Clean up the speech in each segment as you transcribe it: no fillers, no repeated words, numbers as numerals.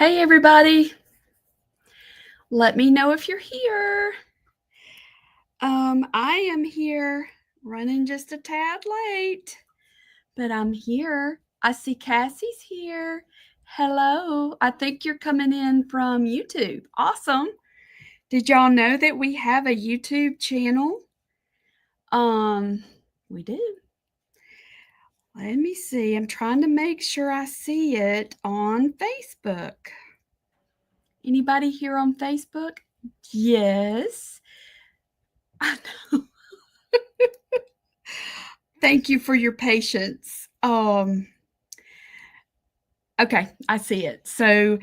Hey, everybody. Let me know if you're here. I am here running just a tad late, but I'm here. I see Cassie's here. Hello. I think you're coming in from YouTube. Awesome. Did y'all know that we have a YouTube channel? We do. Let me see. I'm trying to make sure I see it on Facebook. Anybody here on Facebook? Yes. I know. Thank you for your patience. Okay, I see it. So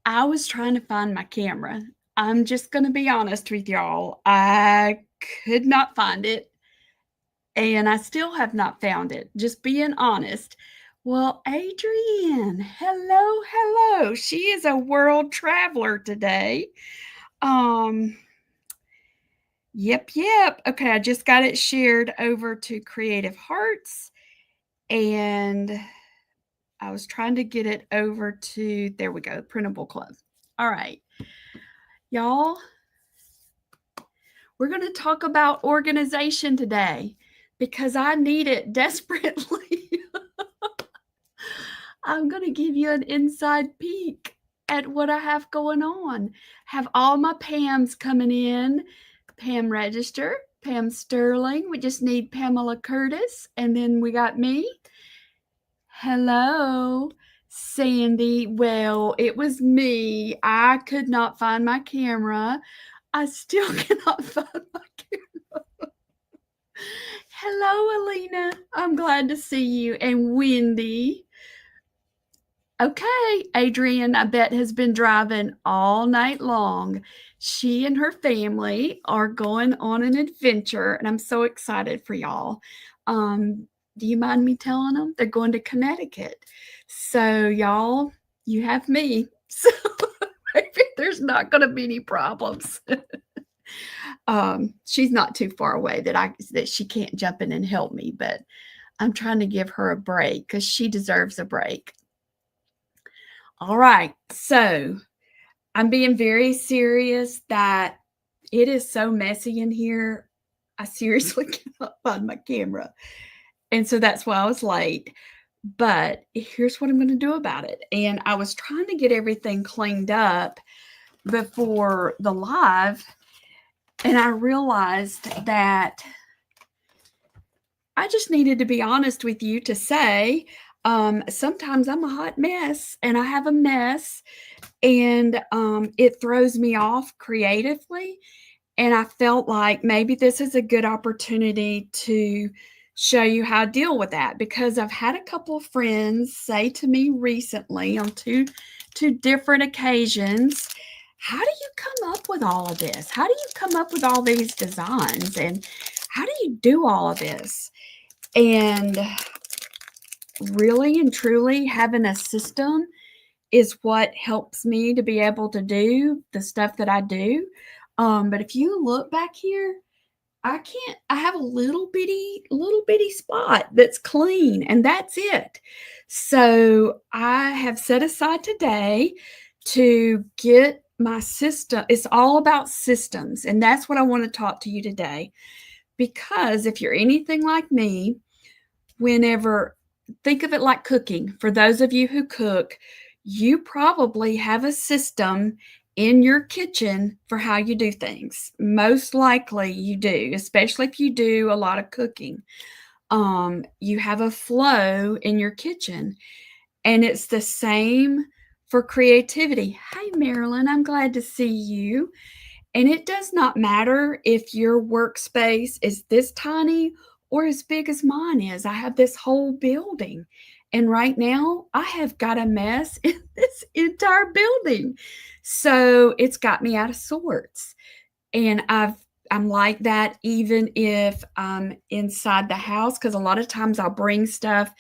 I was trying to find my camera. I'm just going to be honest with y'all. I could not find it, and I still have not found it. Just being honest. Well, Adrienne, hello, hello. She is a world traveler today. Um, yep. Okay, I just got it shared over to Creative Hearts, and I was trying to get it over to, there we go, Printable Club. All right, y'all, we're going to talk about organization today because I need it desperately. I'm going to give you an inside peek at what I have going on. Have all my Pams coming in. Pam Register, Pam Sterling. We just need Pamela Curtis, and then we got me. Hello, Sandy. Well, it was me. I could not find my camera. I still cannot find my camera. Hello, Alina. I'm glad to see you. And Wendy. Okay, Adrienne, I bet, has been driving all night long. She and her family are going on an adventure, and I'm so excited for y'all. Do you mind me telling them? They're going to Connecticut. So, y'all, you have me. So maybe there's not going to be any problems. She's not too far away that she can't jump in and help me, but I'm trying to give her a break because she deserves a break. All right, so I'm being very serious that it is so messy in here. I seriously cannot find my camera. And so that's why I was late. But here's what I'm going to do about it. And I was trying to get everything cleaned up before the live. And I realized that I just needed to be honest with you to say, sometimes I'm a hot mess and I have a mess, and it throws me off creatively. And I felt like maybe this is a good opportunity to show you how to deal with that, because I've had a couple of friends say to me recently on two different occasions, how do you come up with all of this? How do you come up with all these designs? And how do you do all of this? And really and truly having a system is what helps me to be able to do the stuff that I do. But if you look back here, I have a little bitty spot that's clean, and that's it. So I have set aside today to get my system. It's all about systems, and that's what I want to talk to you today. Because if you're anything like me, think of it like cooking. For those of you who cook, you probably have a system in your kitchen for how you do things. Most likely you do, especially if you do a lot of cooking. You have a flow in your kitchen, and it's the same for creativity. Hi, Marilyn, I'm glad to see you. And it does not matter if your workspace is this tiny or as big as mine is. I have this whole building. And right now, I have got a mess in this entire building. So it's got me out of sorts. And I'm like that even if I'm inside the house, because a lot of times I'll bring stuff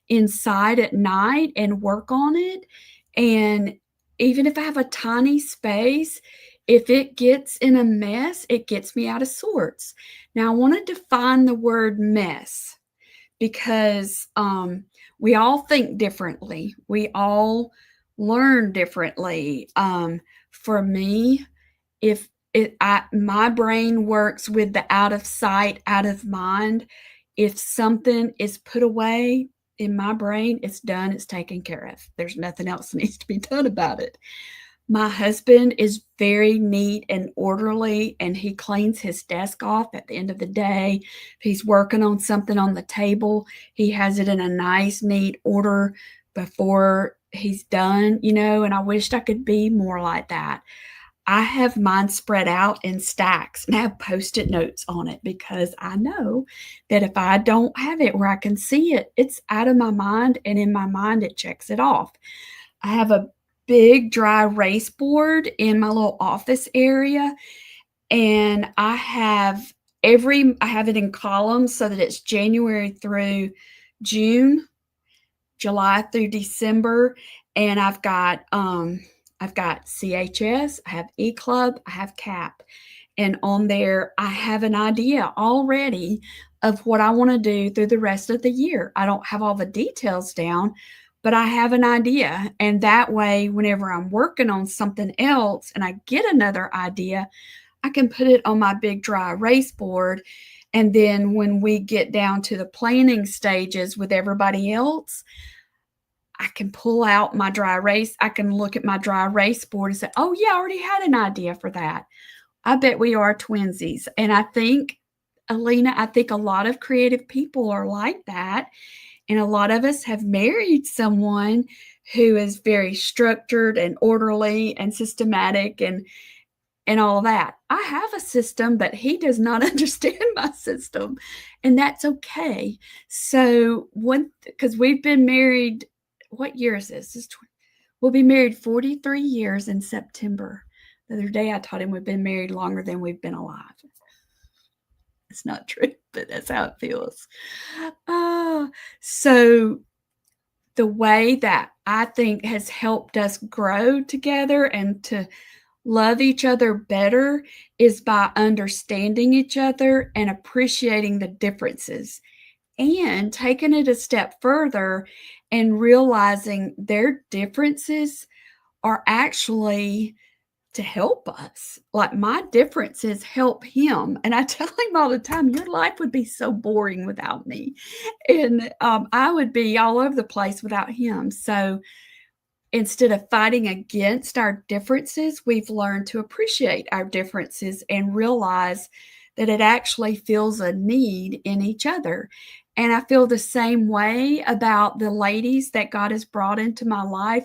inside at night and work on it. And even if I have a tiny space, if it gets in a mess, it gets me out of sorts. Now, I want to define the word mess because we all think differently. We all learn differently. For me, if my brain works with the out of sight, out of mind. If something is put away in my brain, it's done, it's taken care of. There's nothing else that needs to be done about it. My husband is very neat and orderly, and he cleans his desk off at the end of the day. If he's working on something on the table, he has it in a nice, neat order before he's done, and I wished I could be more like that. I have mine spread out in stacks and I have Post-it notes on it because I know that if I don't have it where I can see it, it's out of my mind, and in my mind, it checks it off. I have a big dry erase board in my little office area, and I have it in columns so that it's January through June, July through December, and I've got CHS, I have E-Club, I have CAP, and on there I have an idea already of what I want to do through the rest of the year. I don't have all the details down, but I have an idea, and that way whenever I'm working on something else and I get another idea, I can put it on my big dry erase board, and then when we get down to the planning stages with everybody else, I can pull out my dry erase. I can look at my dry erase board and say, oh, yeah, I already had an idea for that. I bet we are twinsies. And I think, Alina, I think a lot of creative people are like that. And a lot of us have married someone who is very structured and orderly and systematic and all that. I have a system, but he does not understand my system, and that's okay. So because we've been married, what year is this? We'll be married 43 years in September. The other day I taught him we've been married longer than we've been alive. It's not true, but that's how it feels. So the way that I think has helped us grow together and to love each other better is by understanding each other and appreciating the differences, and taking it a step further and realizing their differences are actually to help us. Like, my differences help him, and I tell him all the time, your life would be so boring without me, and I would be all over the place without him. So instead of fighting against our differences, we've learned to appreciate our differences and realize that it actually fills a need in each other. And I feel the same way about the ladies that God has brought into my life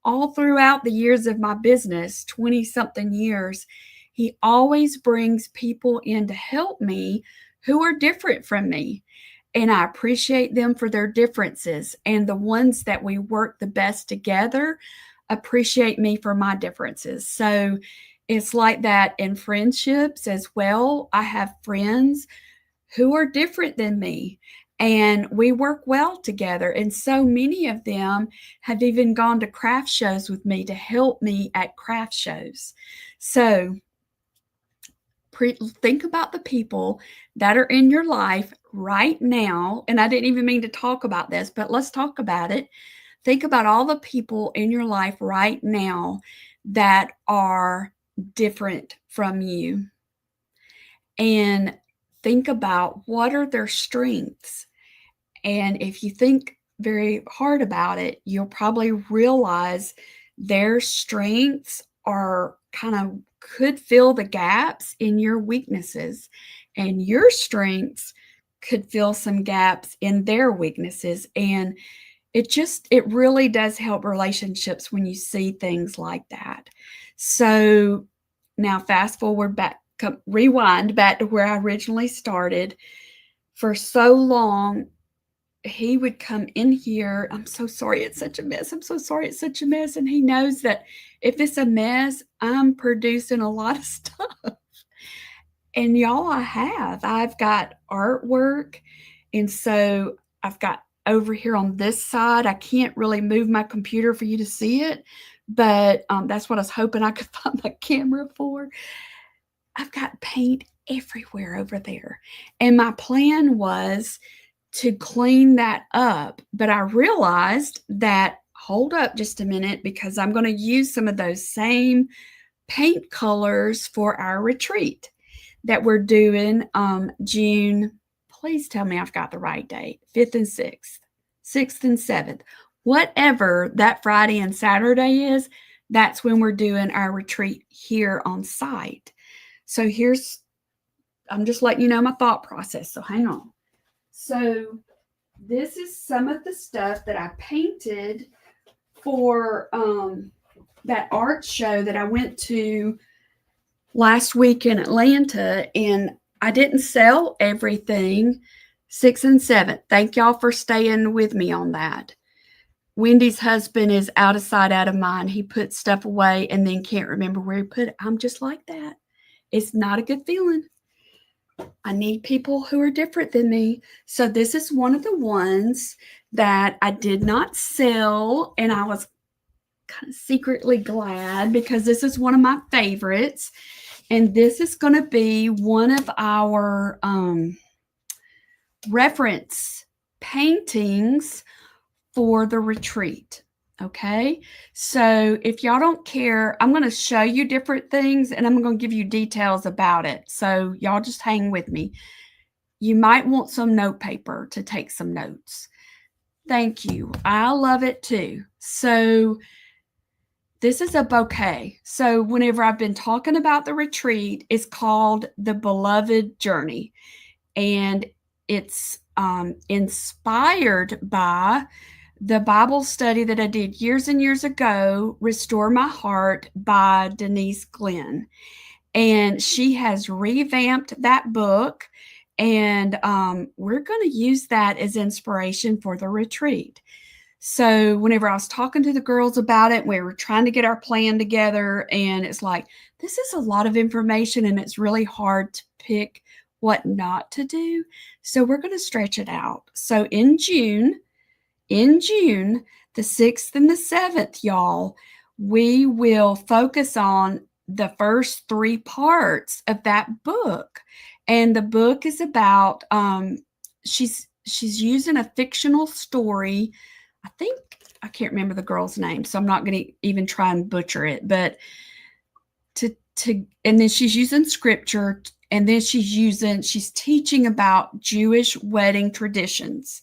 all throughout the years of my business, 20 something years. He always brings people in to help me who are different from me. And I appreciate them for their differences. And the ones that we work the best together appreciate me for my differences. So it's like that in friendships as well. I have friends who are different than me, and we work well together. And so many of them have even gone to craft shows with me to help me at craft shows. So think about the people that are in your life right now. And I didn't even mean to talk about this, but let's talk about it. Think about all the people in your life right now that are different from you. And think about what are their strengths. And if you think very hard about it, you'll probably realize their strengths are kind of could fill the gaps in your weaknesses, and your strengths could fill some gaps in their weaknesses. And it really does help relationships when you see things like that. So now fast forward back, rewind back to where I originally started. For so long, he would come in here. I'm so sorry it's such a mess. I'm so sorry it's such a mess. And he knows that if it's a mess, I'm producing a lot of stuff. And y'all, I've got artwork. And so I've got over here on this side, I can't really move my computer for you to see it, but that's what I was hoping I could find my camera for. I've got paint everywhere over there. And my plan was to clean that up, but I realized that hold up just a minute because I'm going to use some of those same paint colors for our retreat that we're doing June. Please tell me I've got the right date. 5th and 6th and 7th. Whatever that Friday and Saturday is, that's when we're doing our retreat here on site. So I'm just letting you know my thought process. So hang on. So this is some of the stuff that I painted for that art show that I went to last week in Atlanta, and I didn't sell everything 6th and 7th. Thank y'all for staying with me on that. Wendy's husband is out of sight, out of mind. He puts stuff away and then can't remember where he put it. I'm just like that. It's not a good feeling. I need people who are different than me. So this is one of the ones that I did not sell, and I was kind of secretly glad because this is one of my favorites. And this is going to be one of our reference paintings for the retreat. Okay, so if y'all don't care, I'm going to show you different things and I'm going to give you details about it. So y'all just hang with me. You might want some note paper to take some notes. Thank you. I love it too. So this is a bouquet. So whenever I've been talking about the retreat, it's called the Beloved Journey. And it's inspired by the Bible study that I did years and years ago, Restore My Heart by Denise Glenn. And she has revamped that book. And we're going to use that as inspiration for the retreat. So whenever I was talking to the girls about it, we were trying to get our plan together, and it's like, this is a lot of information and it's really hard to pick what not to do. So we're going to stretch it out. So in June, the 6th and the 7th, y'all, we will focus on the first 3 parts of that book. And the book is about, she's using a fictional story. I can't remember the girl's name, so I'm not going to even try and butcher it, but and then she's using scripture, and then she's teaching about Jewish wedding traditions.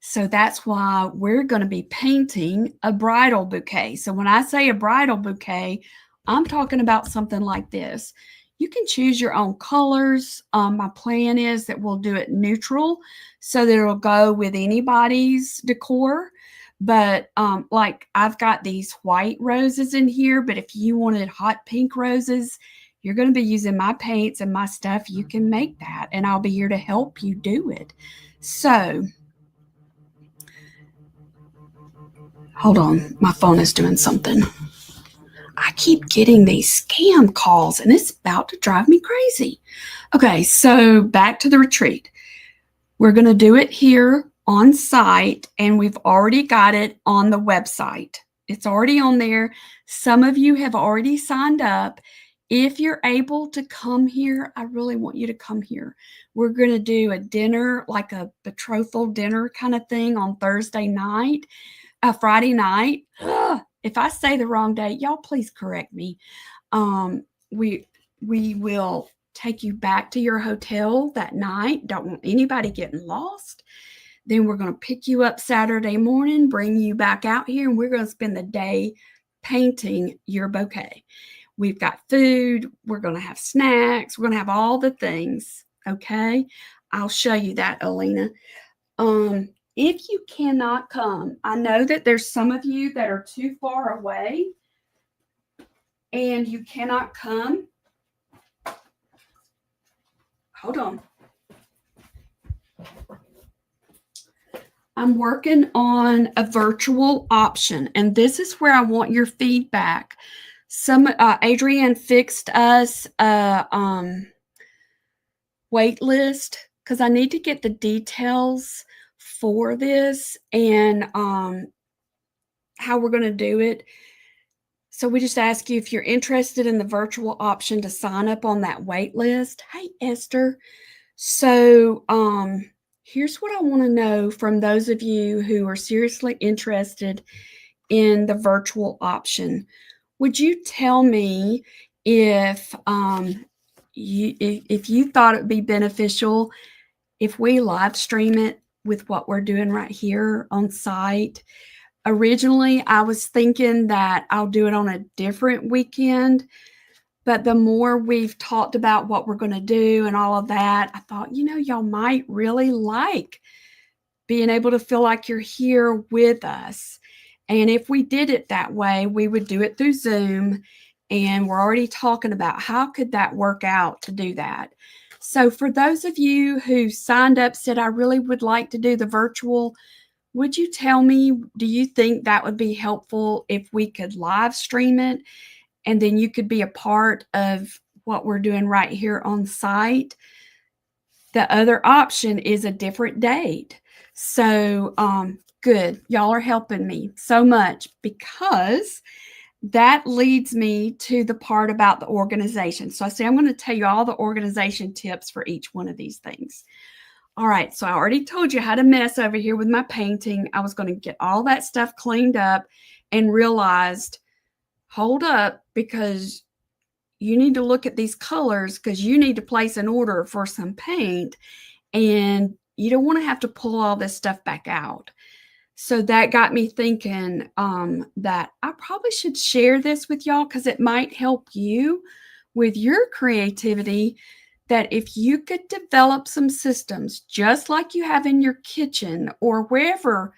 So that's why we're going to be painting a bridal bouquet. So when I say a bridal bouquet, I'm talking about something like this. You can choose your own colors. My plan is that we'll do it neutral so that it'll go with anybody's decor. But like I've got these white roses in here, but if you wanted hot pink roses, you're going to be using my paints and my stuff. You can make that, and I'll be here to help you do it. So hold on, my phone is doing something. I keep getting these scam calls and it's about to drive me crazy. Okay, so back to the retreat. We're going to do it here on site, and we've already got it on the website. It's already on there. Some of you have already signed up. If you're able to come here, I really want you to come here. We're going to do a dinner, like a betrothal dinner kind of thing on Thursday night, Friday night. If I say the wrong date, y'all please correct me. We will take you back to your hotel that night. Don't want anybody getting lost. Then we're going to pick you up Saturday morning, bring you back out here, and we're going to spend the day painting your bouquet. We've got food. We're going to have snacks. We're going to have all the things. Okay. I'll show you that, Alina. If you cannot come, I know that there's some of you that are too far away and you cannot come. Hold on. I'm working on a virtual option, and this is where I want your feedback. Adrienne fixed us a wait list because I need to get the details for this and how we're going to do it. So we just ask you if you're interested in the virtual option to sign up on that wait list. Hey, Esther. So here's what I want to know from those of you who are seriously interested in the virtual option. Would you tell me if if you thought it would be beneficial if we live stream it with what we're doing right here on site? Originally, I was thinking that I'll do it on a different weekend, but the more we've talked about what we're going to do and all of that, I thought, y'all might really like being able to feel like you're here with us. And if we did it that way, we would do it through Zoom. And we're already talking about how could that work out to do that. So for those of you who signed up, said, I really would like to do the virtual, would you tell me, do you think that would be helpful if we could live stream it and then you could be a part of what we're doing right here on site? The other option is a different date. So good. Y'all are helping me so much, because that leads me to the part about the organization. So I say I'm going to tell you all the organization tips for each one of these things. All right, so I already told you how to mess over here with my painting. I was going to get all that stuff cleaned up and realized, hold up, because you need to look at these colors because you need to place an order for some paint, and you don't want to have to pull all this stuff back out. So that got me thinking that I probably should share this with y'all because it might help you with your creativity, that if you could develop some systems just like you have in your kitchen or wherever,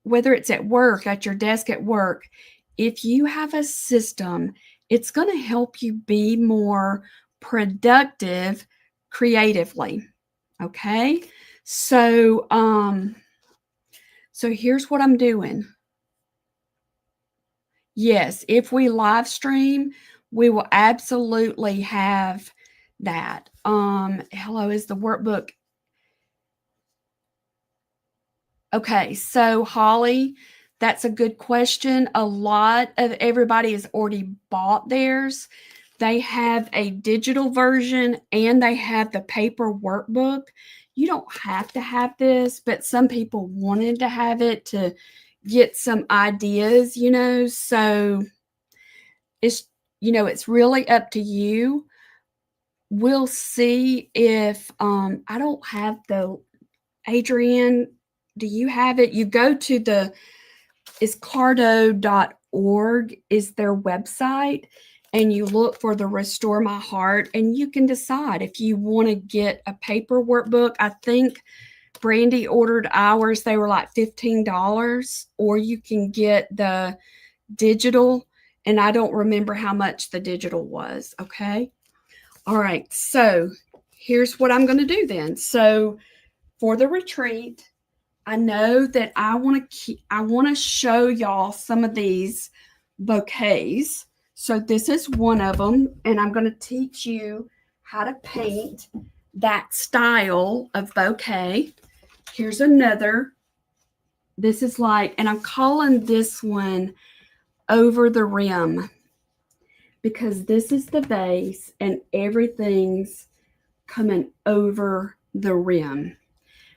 whether it's at work, at your desk at work, if you have a system, it's going to help you be more productive creatively. Okay? So here's what I'm doing. Yes, if we live stream, we will absolutely have that. Hello, is the workbook? Okay, so Holly, that's a good question. A lot of everybody has already bought theirs. They have a digital version and they have the paper workbook. You don't have to have this, but some people wanted to have it to get some ideas, so it's really up to you. We'll see if I don't have the Adrienne, do you have it? You go to is cardo.org is their website, and you look for the Restore My Heart, and you can decide if you want to get a paper workbook. I think Brandy ordered ours. They were like $15, or you can get the digital, and I don't remember how much the digital was. Okay. All right. So here's what I'm going to do then. So for the retreat, I know that I want to show y'all some of these bouquets. So this is one of them, and I'm going to teach you how to paint that style of bouquet. Here's another. This is like, and I'm calling this one Over the Rim, because this is the vase and everything's coming over the rim.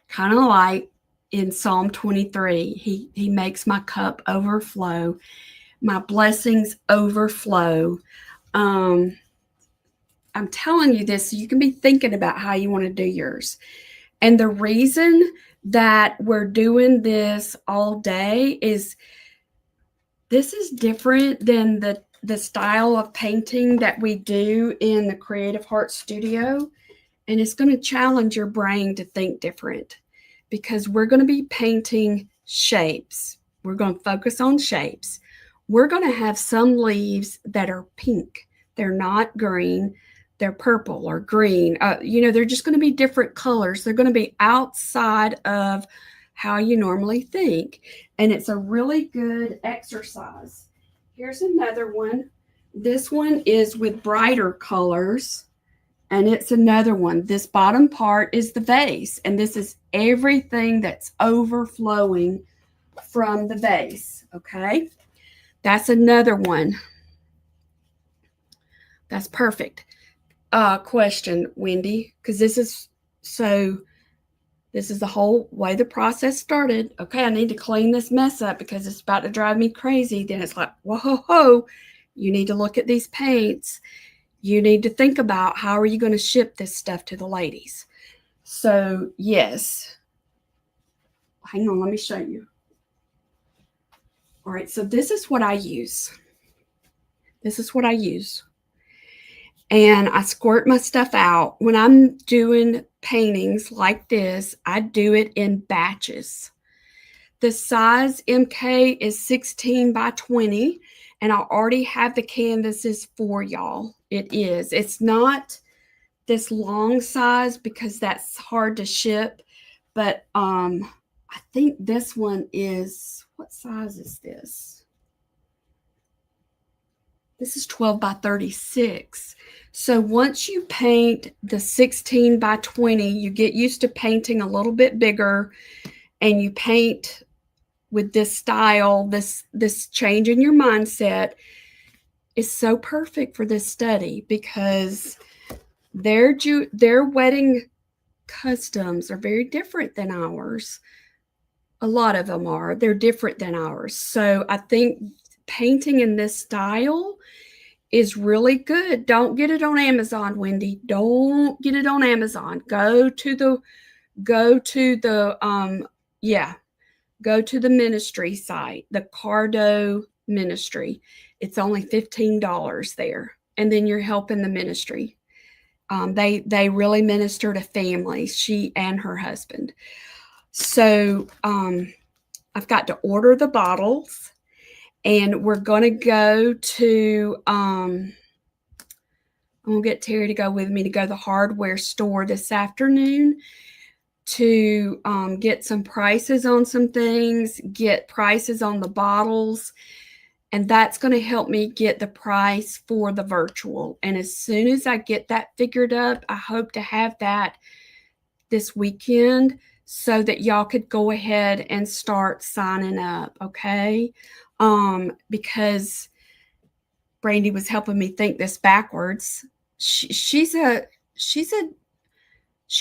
Kind of like in Psalm 23, he makes my cup overflow, my blessings overflow. I'm telling you this so you can be thinking about how you want to do yours. And the reason that we're doing this all day is this is different than the style of painting that we do in the Creative Heart Studio. And it's going to challenge your brain to think different, because we're going to be painting shapes. We're going to focus on shapes. We're going to have some leaves that are pink. They're not green. They're purple or green. They're just going to be different colors. They're going to be outside of how you normally think. And it's a really good exercise. Here's another one. This one is with brighter colors. And it's another one. This bottom part is the vase, and this is everything that's overflowing from the vase. Okay, that's another one. That's perfect. Question, Wendy, because this This is the whole way the process started. Okay, I need to clean this mess up because it's about to drive me crazy. Then it's like, whoa, ho, ho, you need to look at these paints. You need to think about how are you going to ship this stuff to the ladies. So yes, hang on, let me show you. All right, so this is what I use. This is what I use. And I squirt my stuff out. When I'm doing paintings like this, I do it in batches. The size MK is 16 by 20, and I already have the canvases for y'all. It is. It's not this long size because that's hard to ship, but I think this one is, what size is this? This is 12 by 36. So once you paint the 16 by 20, you get used to painting a little bit bigger, and you paint with this style, this change in your mindset is so perfect for this study because their wedding customs are very different than ours. A lot of them are. They're different than ours. So I think painting in this style is really good. Don't get it on Amazon, Wendy. Don't get it on Amazon. Go to the ministry site, the Cardo Ministry. It's only $15 there, and then you're helping the ministry. They really minister to families, she and her husband. So I've got to order the bottles, and we're going to go to I'm going to get Terry to go with me to go to the hardware store this afternoon to get some prices on some things, get prices on the bottles, and that's going to help me get the price for the virtual. And as soon as I get that figured up, I hope to have that this weekend so that y'all could go ahead and start signing up, okay? Because Brandy was helping me think this backwards. She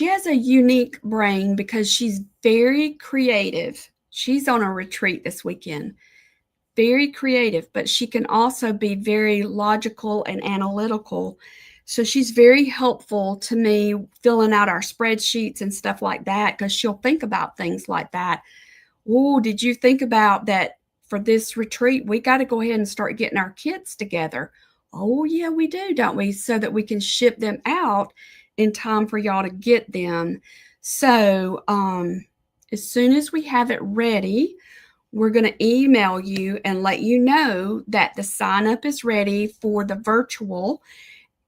has a unique brain because she's very creative. She's on a retreat this weekend. Very creative, but she can also be very logical and analytical. So she's very helpful to me filling out our spreadsheets and stuff like that because she'll think about things like that. Oh, did you think about that for this retreat? We got to go ahead and start getting our kits together. Oh, yeah, we do, don't we? So that we can ship them out in time for y'all to get them. So as soon as we have it ready, we're going to email you and let you know that the sign up is ready for the virtual,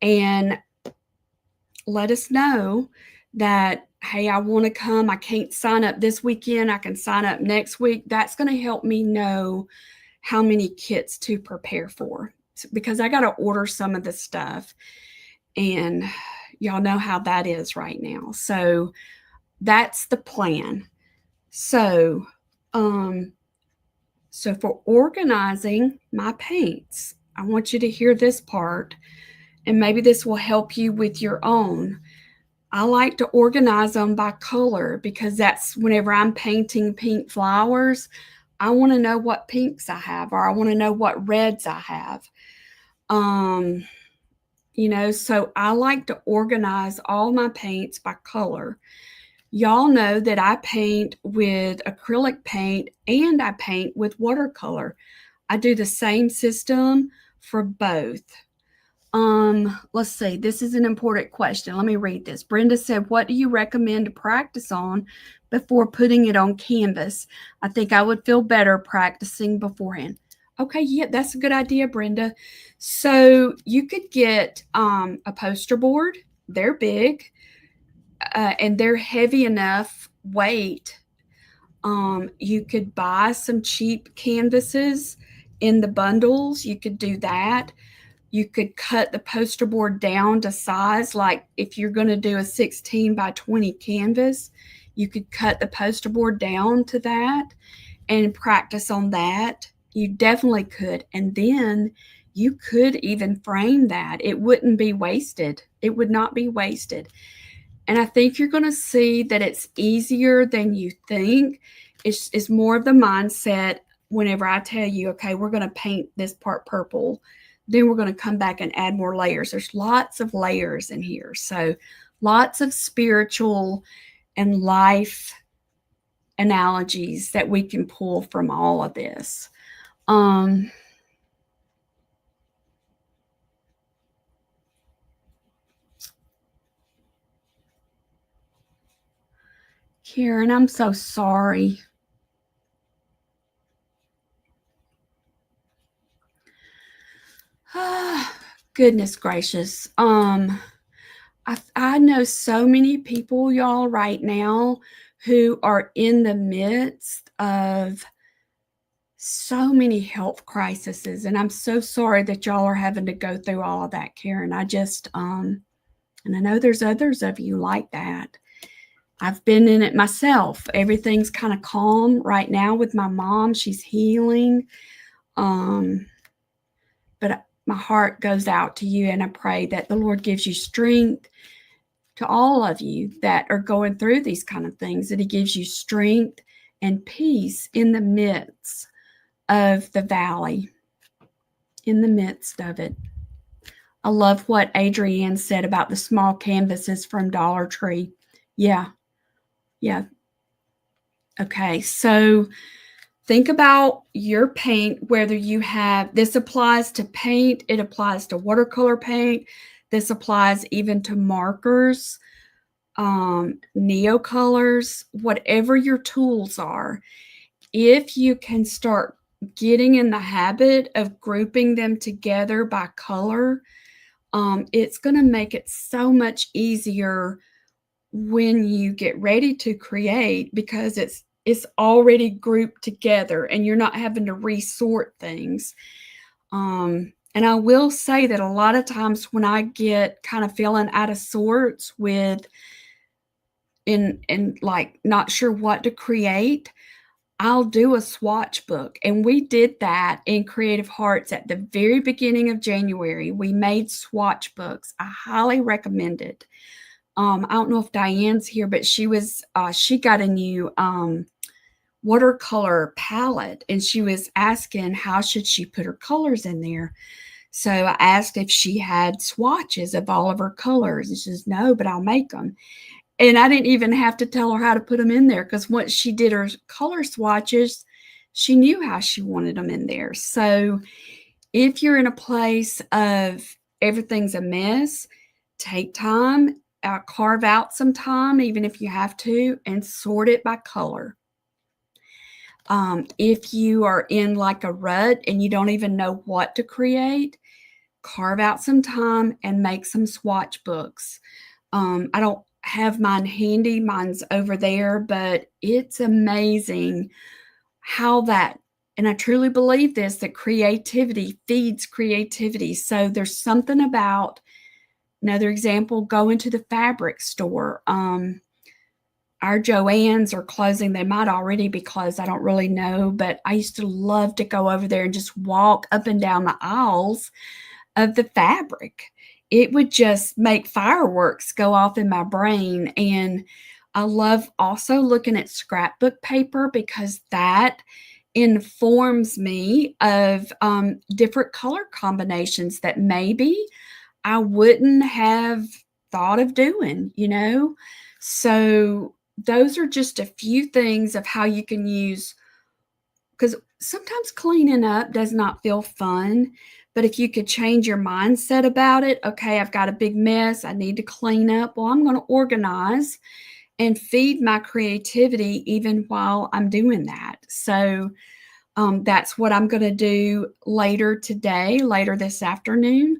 and let us know that, hey, I want to come. I can't sign up this weekend. I can sign up next week. That's going to help me know how many kits to prepare for because I got to order some of the stuff, and y'all know how that is right now. So that's the plan. So for organizing my paints, I want you to hear this part, and maybe this will help you with your own. I like to organize them by color because that's whenever I'm painting pink flowers, I want to know what pinks I have, or I want to know what reds I have. So I like to organize all my paints by color. Y'all know that I paint with acrylic paint and I paint with watercolor. I do the same system for both. Let's see. This is an important question. Let me read this. Brenda said, what do you recommend to practice on before putting it on canvas? I think I would feel better practicing beforehand. Okay, yeah, that's a good idea, Brenda. So you could get a poster board. They're big and they're heavy enough weight. You could buy some cheap canvases in the bundles. You could do that. You could cut the poster board down to size. Like if you're going to do a 16 by 20 canvas, you could cut the poster board down to that and practice on that. You definitely could. And then you could even frame that. It wouldn't be wasted. It would not be wasted. And I think you're going to see that it's easier than you think. It's more of the mindset whenever I tell you, okay, we're going to paint this part purple, then we're going to come back and add more layers. There's lots of layers in here. So lots of spiritual and life analogies that we can pull from all of this. Karen, I'm so sorry. Goodness gracious. I know so many people, y'all, right now who are in the midst of so many health crises, and I'm so sorry that y'all are having to go through all of that, Karen. I just and I know there's others of you like that. I've been in it myself. Everything's kind of calm right now with my mom. She's healing. But my heart goes out to you, and I pray that the Lord gives you strength, to all of you that are going through these kind of things, that He gives you strength and peace in the midst of the valley, in the midst of it. I love what Adrienne said about the small canvases from Dollar Tree. Yeah. Okay, so think about your paint, whether you have, this applies to paint, it applies to watercolor paint, this applies even to markers, neocolors, whatever your tools are. If you can start getting in the habit of grouping them together by color, it's going to make it so much easier when you get ready to create, because it's already grouped together and you're not having to resort things. And I will say that a lot of times when I get kind of feeling out of sorts with and like not sure what to create, I'll do a swatch book. And we did that in Creative Hearts at the very beginning of January. We made swatch books. I highly recommend it. I don't know if Diane's here, but she got a new watercolor palette, and she was asking how should she put her colors in there. So I asked if she had swatches of all of her colors, and she says, no, but I'll make them. And I didn't even have to tell her how to put them in there, because once she did her color swatches, she knew how she wanted them in there. So if you're in a place of everything's a mess, take time, carve out some time, even if you have to, and sort it by color. If you are in like a rut and you don't even know what to create, carve out some time and make some swatch books. I don't have mine handy. Mine's over there, but it's amazing how that, and I truly believe this, that creativity feeds creativity. So there's something about, another example, go into the fabric store. Our Joann's are closing. They might already be closed. I don't really know, but I used to love to go over there and just walk up and down the aisles of the fabric. It would just make fireworks go off in my brain. And I love also looking at scrapbook paper, because that informs me of different color combinations that maybe I wouldn't have thought of doing, So those are just a few things of how you can use, because sometimes cleaning up does not feel fun. But if you could change your mindset about it, okay, I've got a big mess, I need to clean up. Well, I'm going to organize and feed my creativity even while I'm doing that. So that's what I'm going to do later today, later this afternoon.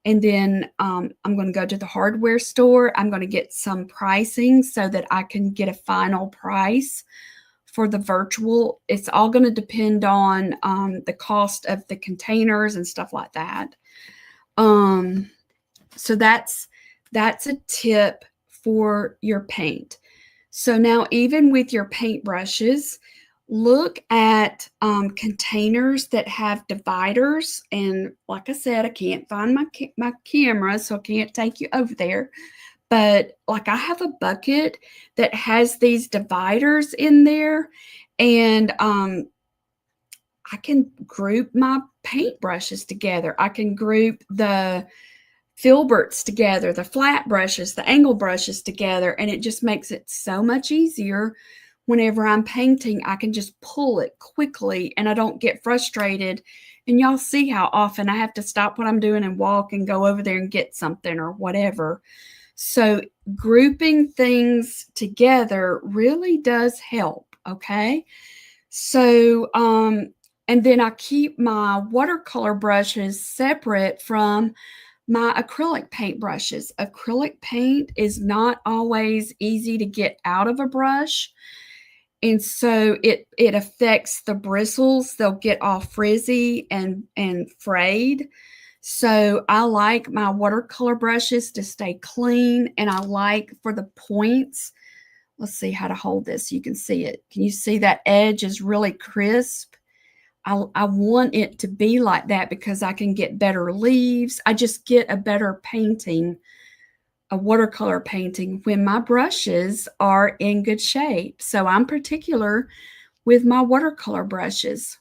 And then I'm going to go to the hardware store. I'm going to get some pricing so that I can get a final price for the virtual. It's all going to depend on the cost of the containers and stuff like that. So that's a tip for your paint. So now, even with your paintbrushes, look at containers that have dividers. And like I said, I can't find my camera, so I can't take you over there. But, like, I have a bucket that has these dividers in there, and, I can group my paintbrushes together. I can group the filberts together, the flat brushes, the angle brushes together, and it just makes it so much easier whenever I'm painting. I can just pull it quickly and I don't get frustrated. And y'all see how often I have to stop what I'm doing and walk and go over there and get something or whatever. So grouping things together really does help, okay? So, and then I keep my watercolor brushes separate from my acrylic paint brushes. Acrylic paint is not always easy to get out of a brush, and so it affects the bristles. They'll get all frizzy and frayed. So I like my watercolor brushes to stay clean, and I like for the points. Let's see how to hold this. You can see it. Can you see that edge is really crisp? I want it to be like that because I can get better leaves. I just get a better painting, a watercolor painting, when my brushes are in good shape. So I'm particular with my watercolor brushes.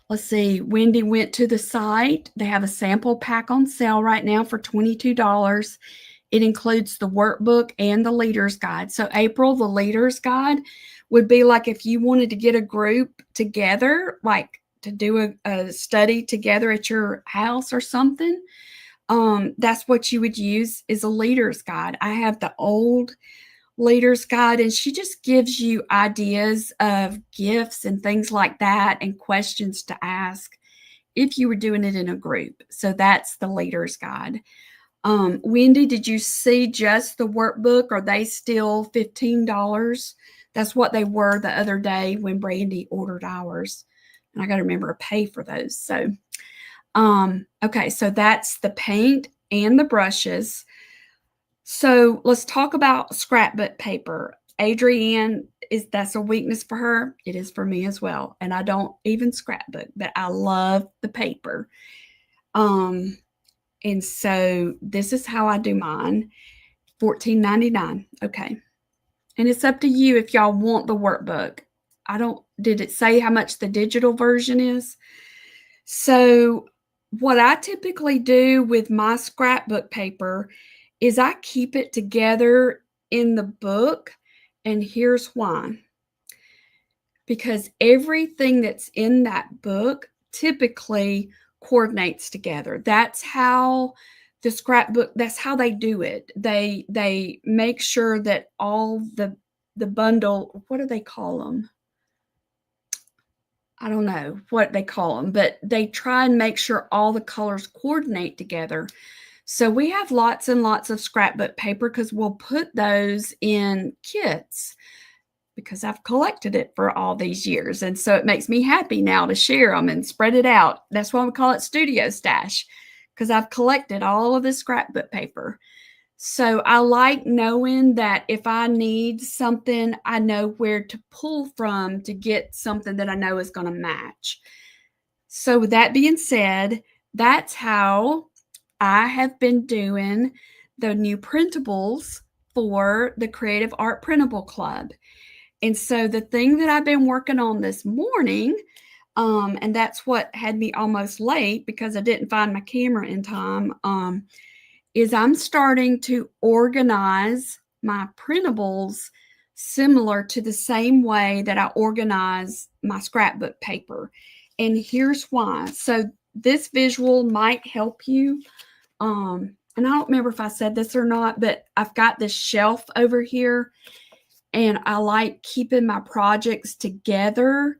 Let's see, Wendy went to the site. They have a sample pack on sale right now for $22. It includes the workbook and the leader's guide. So April, the leader's guide would be like if you wanted to get a group together, like to do a study together at your house or something. That's what you would use, is a leader's guide. I have the old leader's guide, and she just gives you ideas of gifts and things like that and questions to ask if you were doing it in a group. So that's the leader's guide. Wendy, did you see just the workbook? Are they still $15? That's what they were the other day when Brandy ordered ours. And I got to remember to pay for those. So, okay, so that's the paint and the brushes. So let's talk about scrapbook paper. Adrienne, that's a weakness for her. It is for me as well. And I don't even scrapbook, but I love the paper. And so this is how I do mine. $14.99. Okay. And it's up to you if y'all want the workbook. Did it say how much the digital version is? So what I typically do with my scrapbook paper is I keep it together in the book. And here's why. Because everything that's in that book typically coordinates together. That's how the scrapbook, that's how they do it. They make sure that all the bundle, what do they call them? I don't know what they call them, but they try and make sure all the colors coordinate together. So we have lots and lots of scrapbook paper because we'll put those in kits because I've collected it for all these years. And so it makes me happy now to share them and spread it out. That's why we call it Studio Stash, because I've collected all of this scrapbook paper. So I like knowing that if I need something, I know where to pull from to get something that I know is going to match. So with that being said, that's how I have been doing the new printables for the Creative Art Printable Club. And so the thing that I've been working on this morning, and that's what had me almost late because I didn't find my camera in time, is I'm starting to organize my printables similar to the same way that I organize my scrapbook paper. And here's why. So this visual might help you. And I don't remember if I said this or not, but I've got this shelf over here. And I like keeping my projects together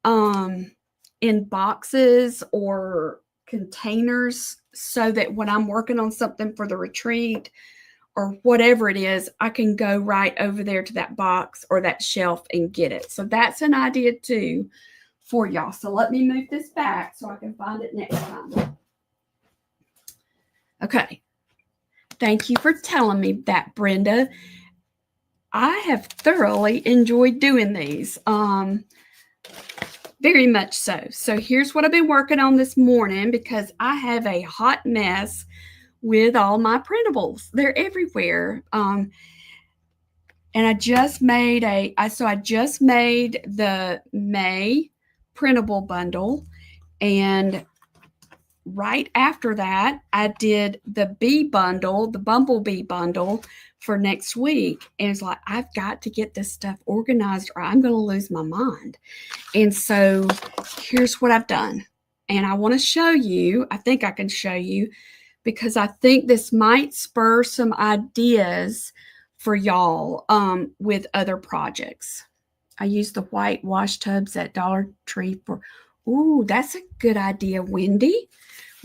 in boxes or containers so that when I'm working on something for the retreat or whatever it is, I can go right over there to that box or that shelf and get it. So that's an idea too for y'all. So let me move this back so I can find it next time. Okay. Thank you for telling me that, Brenda. I have thoroughly enjoyed doing these. Very much so. So here's what I've been working on this morning because I have a hot mess with all my printables. They're everywhere. And I just made I just made the May printable bundle, and right after that, I did the bee bundle, the bumblebee bundle for next week. And it's like, I've got to get this stuff organized or I'm going to lose my mind. And so here's what I've done. And I want to show you, I think I can show you, because I think this might spur some ideas for y'all with other projects. I use the white wash tubs at Dollar Tree for, ooh, that's a good idea, Wendy.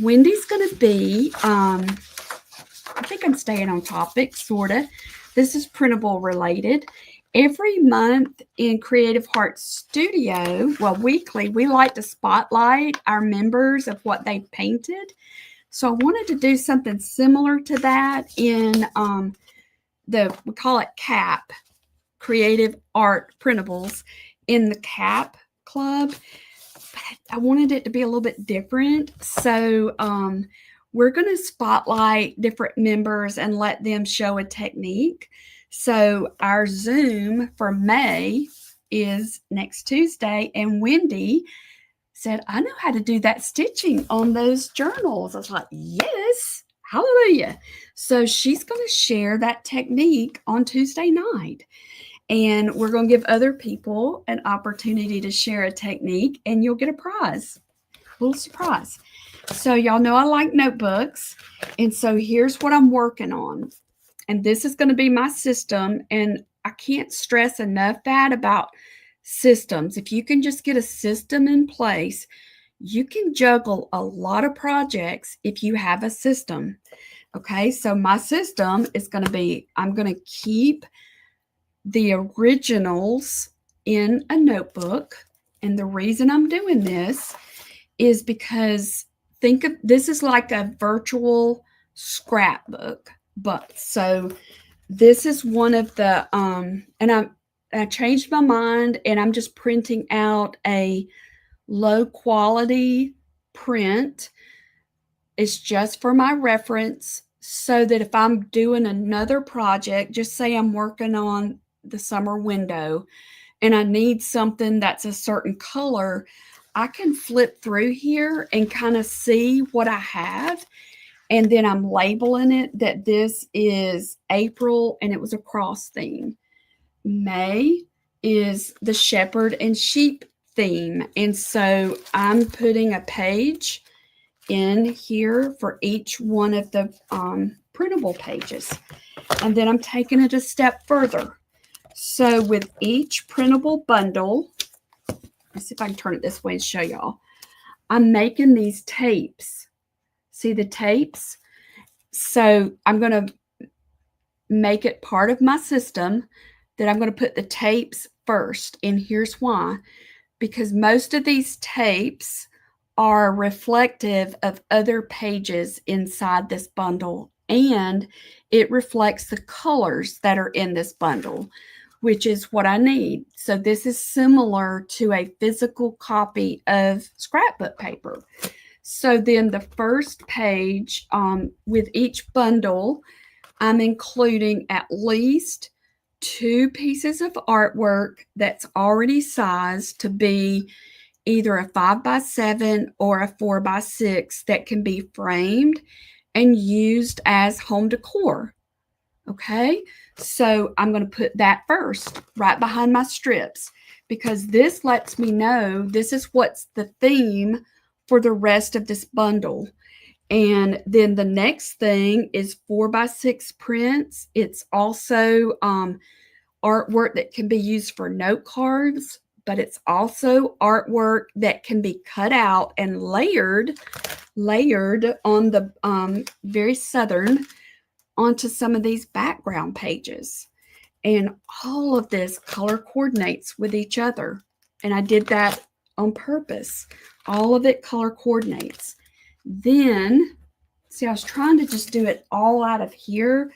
Wendy's going to be, I think I'm staying on topic, sort of. This is printable related. Every month in Creative Heart Studio, well, weekly, we like to spotlight our members of what they painted. So I wanted to do something similar to that in we call it CAP, Creative Art Printables, in the CAP Club. But I wanted it to be a little bit different. So we're going to spotlight different members and let them show a technique. So our Zoom for May is next Tuesday, and Wendy said, I know how to do that stitching on those journals. I was like, yes, hallelujah. So she's going to share that technique on Tuesday night. And we're going to give other people an opportunity to share a technique, and you'll get a prize, a little surprise. So y'all know I like notebooks. And so here's what I'm working on. And this is going to be my system. And I can't stress enough that about systems. If you can just get a system in place, you can juggle a lot of projects if you have a system. Okay, so my system is going to be, I'm going to keep the originals in a notebook. And the reason I'm doing this is because think of this is like a virtual scrapbook. But so this is one of the and I changed my mind, and I'm just printing out a low quality print. It's just for my reference, so that if I'm doing another project, just say I'm working on the summer window and I need something that's a certain color, I can flip through here and kind of see what I have. And then I'm labeling it that this is April and it was a cross theme. May is the shepherd and sheep theme. And so I'm putting a page in here for each one of the printable pages. And then I'm taking it a step further. So with each printable bundle, let's see if I can turn it this way and show y'all. I'm making these tapes. See the tapes? So I'm going to make it part of my system that I'm going to put the tapes first. And here's why. Because most of these tapes are reflective of other pages inside this bundle, and it reflects the colors that are in this bundle, which is what I need. So this is similar to a physical copy of scrapbook paper. So then the first page with each bundle, I'm including at least 2 pieces of artwork that's already sized to be either a 5x7 or a 4x6 that can be framed and used as home decor. Okay, so I'm going to put that first, right behind my strips, because this lets me know this is what's the theme for the rest of this bundle. And then the next thing is 4x6 prints. It's also artwork that can be used for note cards, but it's also artwork that can be cut out and layered on the very southern onto some of these background pages. And all of this color coordinates with each other. And I did that on purpose. All of it color coordinates. Then, see, I was trying to just do it all out of here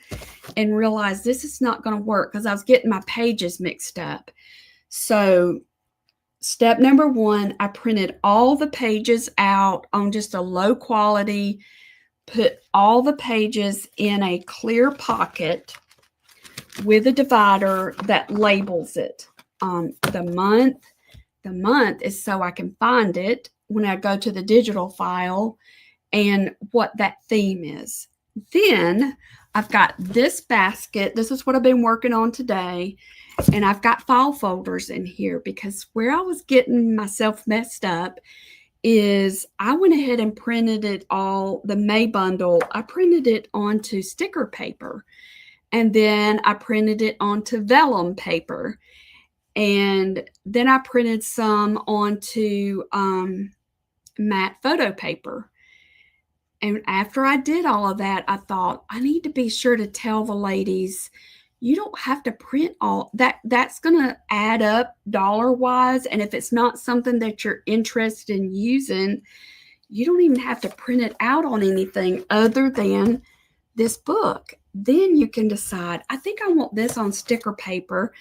and realize this is not going to work because I was getting my pages mixed up. So step number 1, I printed all the pages out on just a low quality put all the pages in a clear pocket with a divider that labels it. The month is so I can find it when I go to the digital file and what that theme is. Then I've got this basket. This is what I've been working on today. And I've got file folders in here because where I was getting myself messed up is I went ahead and printed it all, the May bundle, I printed it onto sticker paper. And then I printed it onto vellum paper. And then I printed some onto matte photo paper. And after I did all of that, I thought I need to be sure to tell the ladies, you don't have to print all that. That's going to add up dollar-wise. And if it's not something that you're interested in using, you don't even have to print it out on anything other than this book. Then you can decide, I think I want this on sticker paper.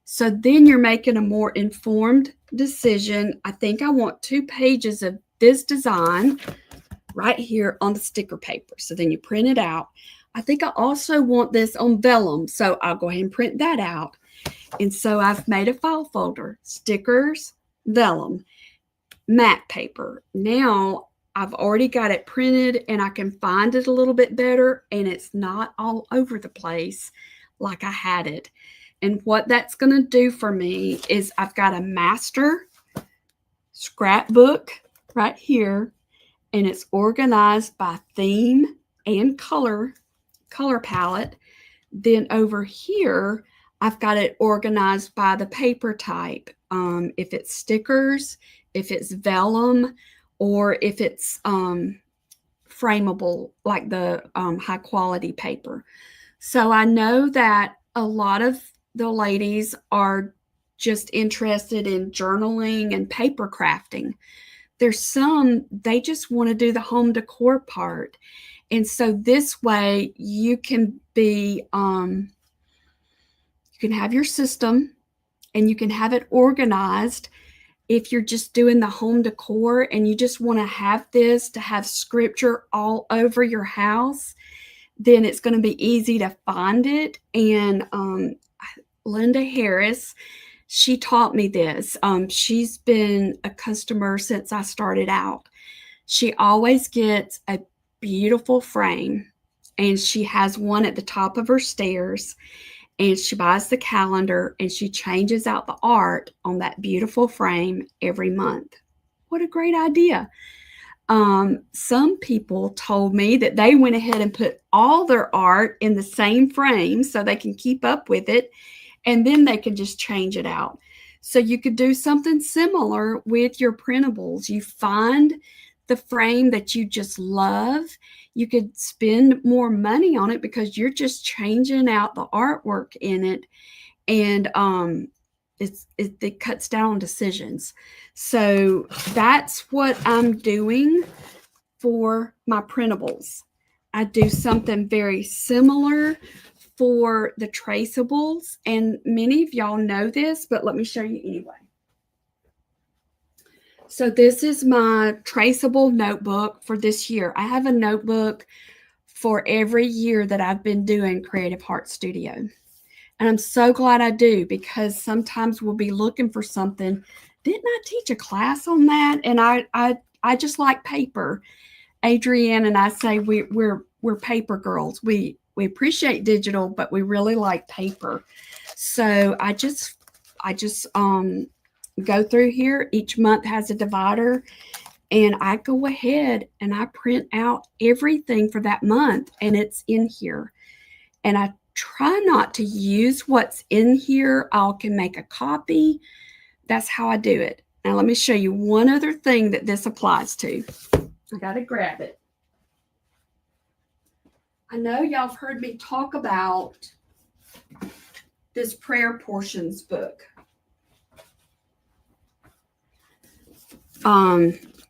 So then you're making a more informed decision. I think I want 2 pages of this design right here on the sticker paper. So then you print it out. I think I also want this on vellum. So I'll go ahead and print that out. And so I've made a file folder, stickers, vellum, matte paper. Now I've already got it printed and I can find it a little bit better and it's not all over the place like I had it. And what that's going to do for me is I've got a master scrapbook right here, and it's organized by theme and color palette. Then over here, I've got it organized by the paper type. If it's stickers, if it's vellum, or if it's frameable, like the high quality paper. So I know that a lot of the ladies are just interested in journaling and paper crafting. There's some, they just want to do the home decor part. And so this way you can be, you can have your system and you can have it organized. If you're just doing the home decor and you just want to have this to have scripture all over your house, then it's going to be easy to find it. And Linda Harris, she taught me this. She's been a customer since I started out. She always gets a beautiful frame, and she has one at the top of her stairs, and she buys the calendar and she changes out the art on that beautiful frame every month. What a great idea. Some people told me that they went ahead and put all their art in the same frame so they can keep up with it, and then they can just change it out. So you could do something similar with your printables. You find the frame that you just love. You could spend more money on it because you're just changing out the artwork in it, and it cuts down on decisions. So that's what I'm doing for my printables. I do something very similar for the traceables, and many of y'all know this, but let me show you anyway. So this is my traceable notebook for this year. I have a notebook for every year that I've been doing Creative Heart Studio. And I'm so glad I do, because sometimes we'll be looking for something. Didn't I teach a class on that? And I just like paper. Adrienne and I say we're paper girls. We appreciate digital, but we really like paper. So I just go through here. Each month has a divider, and I go ahead and I print out everything for that month, and it's in here. And I try not to use what's in here. I can make a copy. That's how I do it. Now let me show you one other thing that this applies to. I gotta grab it. I know y'all have heard me talk about this prayer portions book.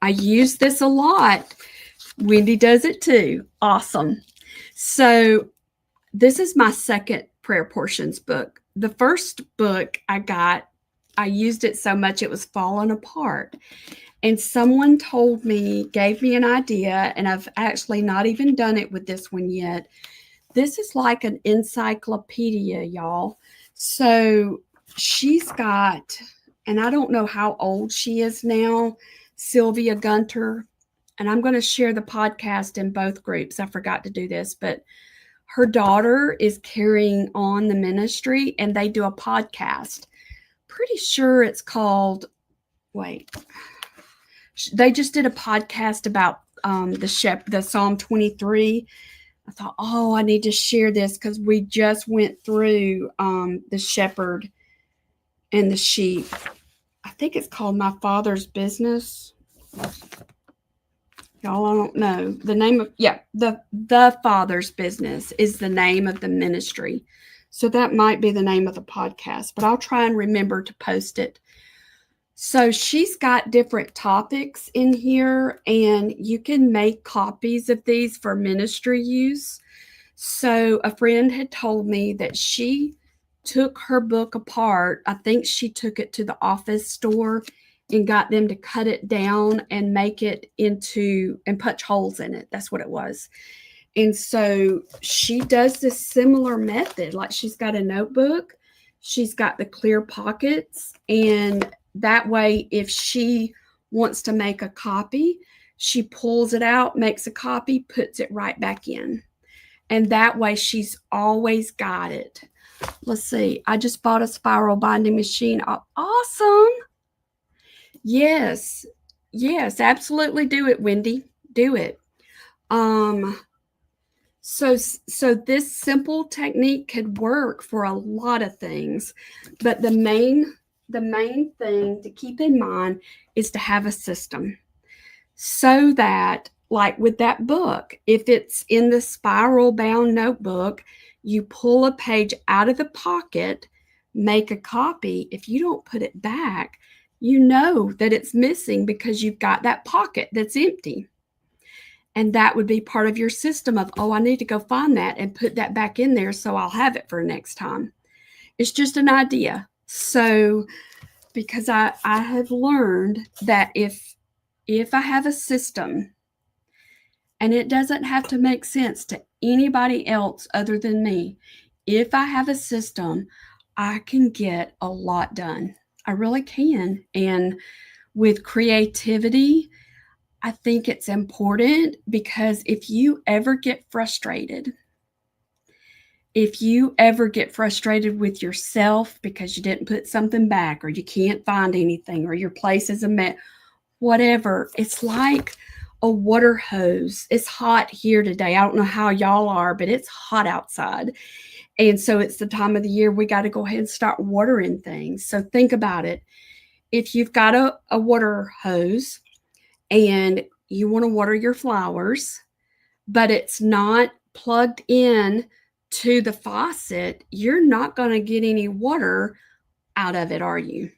I use this a lot. Wendy does it too. Awesome. So this is my second prayer portions book. The first book I got, I used it so much it was falling apart. And someone gave me an idea, and I've actually not even done it with this one yet. This is like an encyclopedia, y'all. So she's got, and I don't know how old she is now, Sylvia Gunter. And I'm going to share the podcast in both groups. I forgot to do this, but her daughter is carrying on the ministry and they do a podcast. Pretty sure it's called, wait, they just did a podcast about the Psalm 23. I thought, oh, I need to share this because we just went through the shepherd and the sheep. I think it's called My Father's Business. Y'all, I don't know. The name of, the Father's Business is the name of the ministry. So that might be the name of the podcast, but I'll try and remember to post it. So she's got different topics in here, and you can make copies of these for ministry use. So a friend had told me that she took her book apart. I think she took it to the Office store and got them to cut it down and make it into, and punch holes in it. That's what it was. And so she does this similar method. Like, she's got a notebook, she's got the clear pockets, and that way, if she wants to make a copy, she pulls it out, makes a copy, puts it right back in. And that way she's always got it. Let's see. I just bought a spiral binding machine. Awesome. Yes. Yes, absolutely do it, Wendy. Do it. So this simple technique could work for a lot of things, but the main thing to keep in mind is to have a system, so that, like with that book, if it's in the spiral bound notebook, you pull a page out of the pocket, make a copy. If you don't put it back, you know that it's missing because you've got that pocket that's empty. And that would be part of your system of, oh, I need to go find that and put that back in there so I'll have it for next time. It's just an idea. So, because I have learned that if I have a system, and it doesn't have to make sense to anybody else other than me, if I have a system, I can get a lot done. I really can. And with creativity, I think it's important, because if you ever get frustrated with yourself because you didn't put something back, or you can't find anything, or your place is a mess, whatever, it's like a water hose. It's hot here today. I don't know how y'all are, but it's hot outside. And so it's the time of the year we got to go ahead and start watering things. So think about it. If you've got a water hose and you want to water your flowers, but it's not plugged in to the faucet, you're not going to get any water out of it, are you?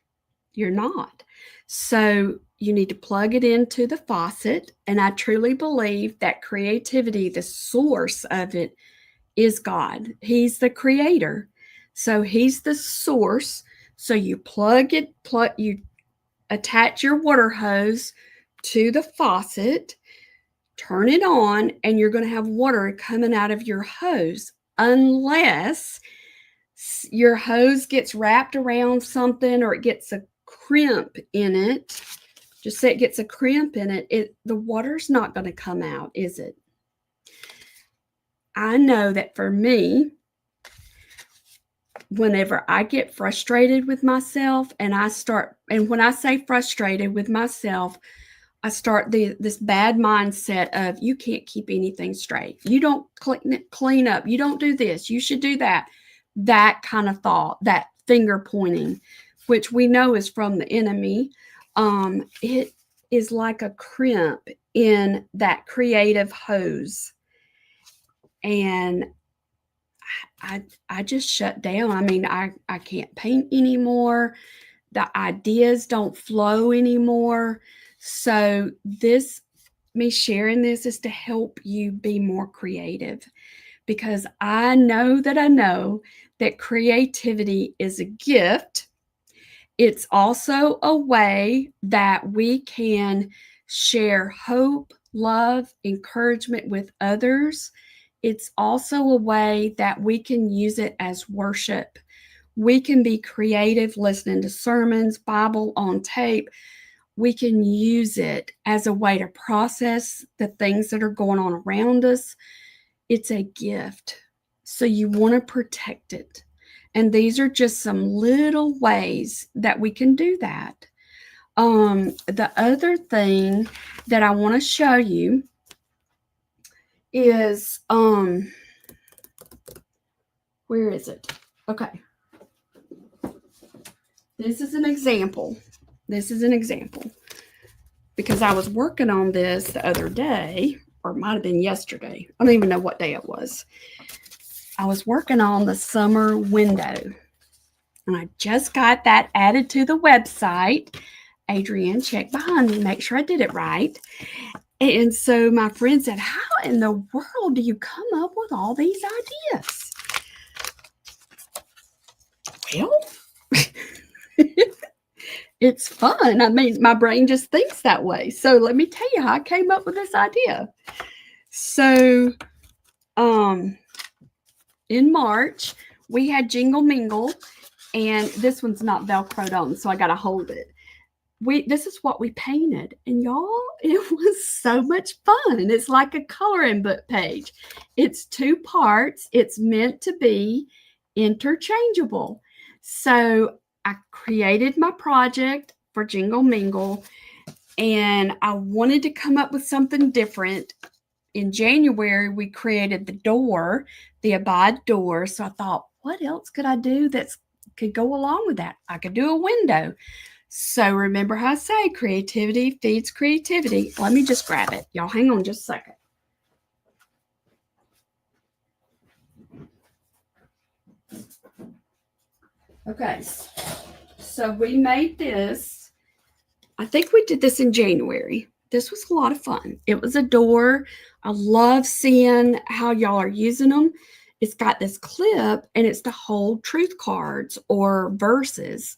You're not. So you need to plug it into the faucet. And I truly believe that creativity, the source of it, is God. He's the creator. So he's the source. So you you attach your water hose to the faucet, turn it on, and you're going to have water coming out of your hose, unless your hose gets wrapped around something or it gets a crimp in it. Just say it gets a crimp in it, the water's not going to come out, is it? I know that for me, whenever I get frustrated with myself, and when I say frustrated with myself, I start this bad mindset of, you can't keep anything straight. You don't clean up. You don't do this. You should do that. That kind of thought, that finger pointing, which we know is from the enemy. It is like a crimp in that creative hose. And I just shut down. I mean, I can't paint anymore. The ideas don't flow anymore. So me sharing this is to help you be more creative, because I know that creativity is a gift. It's also a way that we can share hope, love, encouragement with others. It's also a way that we can use it as worship. We can be creative listening to sermons, Bible on tape. We can use it as a way to process the things that are going on around us. It's a gift. So you want to protect it. And these are just some little ways that we can do that. The other thing that I want to show you is, where is it? Okay. This is an example. Because I was working on this the other day, or it might have been yesterday. I don't even know what day it was. I was working on the summer window. And I just got that added to the website. Adrienne, check behind me, make sure I did it right. And so my friend said, how in the world do you come up with all these ideas? Well, it's fun. I mean, my brain just thinks that way. So let me tell you how I came up with this idea. So in March, we had Jingle Mingle, and this one's not Velcroed on, so I got to hold it. This is what we painted, and y'all, it was so much fun. It's like a coloring book page. It's 2 parts. It's meant to be interchangeable. So I created my project for Jingle Mingle, and I wanted to come up with something different. In January, we created the door, the Abide door. So I thought, what else could I do that could go along with that? I could do a window. So remember how I say creativity feeds creativity. Let me just grab it. Y'all hang on just a second. Okay, so we made this. I think we did this in January. This was a lot of fun. It was a door. I love seeing how y'all are using them. It's got this clip, and it's to hold truth cards or verses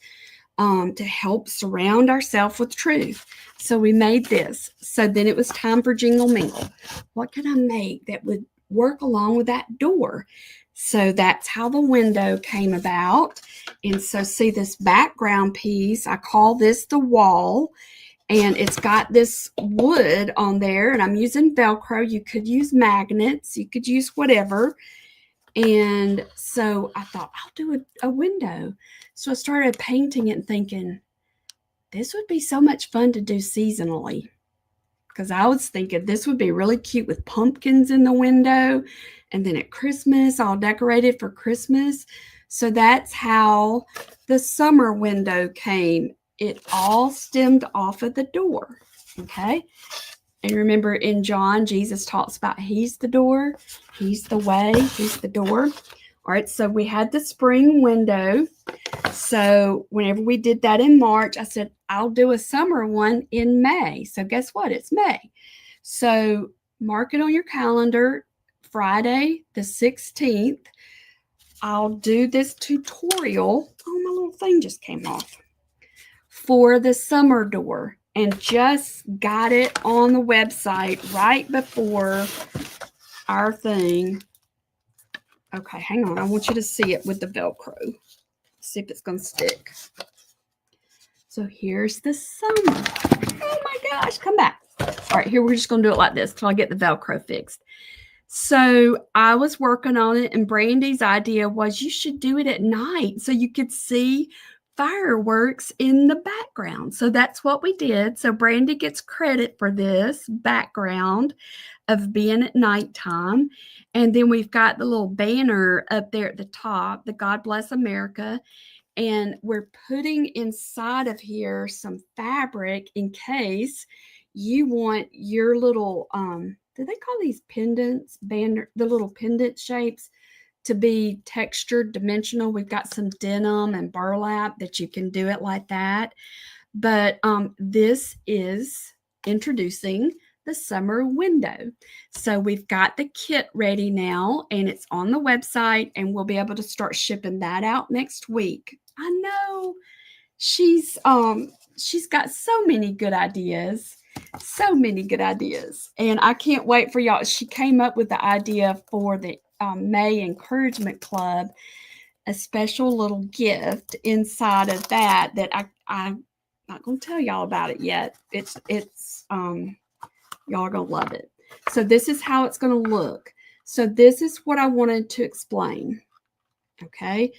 to help surround ourselves with truth. So we made this. So then it was time for Jingle Mingle. What could I make that would work along with that door? So that's how the window came about. And so see this background piece, I call this the wall. And it's got this wood on there, and I'm using Velcro. You could use magnets. You could use whatever. And so I thought, I'll do a window. So I started painting it and thinking, this would be so much fun to do seasonally. Because I was thinking this would be really cute with pumpkins in the window. And then at Christmas, I'll decorate it for Christmas. So that's how the summer window came. It all stemmed off of the door. Okay. And remember in John, Jesus talks about he's the door, he's the way, he's the door. All right, so we had the spring window. So whenever we did that in March, I said, I'll do a summer one in May. So guess what? It's May. So mark it on your calendar, Friday the 16th. I'll do this tutorial. Oh, my little thing just came off. For the summer door, and just got it on the website right before our thing. Okay, hang on. I want you to see it with the Velcro. See if it's going to stick. So here's the summer. Oh my gosh, come back. All right, here we're just going to do it like this till I get the Velcro fixed. So I was working on it, and Brandy's idea was you should do it at night so you could see fireworks in the background. So that's what we did. So Brandy gets credit for this background of being at nighttime. And then we've got the little banner up there at the top, the God Bless America. And we're putting inside of here some fabric in case you want your little, do they call these pendants, the little pendant shapes, to be textured, dimensional? We've got some denim and burlap that you can do it like that. But this is introducing the summer window. So we've got the kit ready now, and it's on the website, and we'll be able to start shipping that out next week. I know. she's got so many good ideas. So many good ideas. And I can't wait for y'all. She came up with the idea for the May Encouragement Club, a special little gift inside of that I'm not going to tell y'all about it yet. It's y'all are going to love it. So this is how it's going to look. So this is what I wanted to explain. Okay.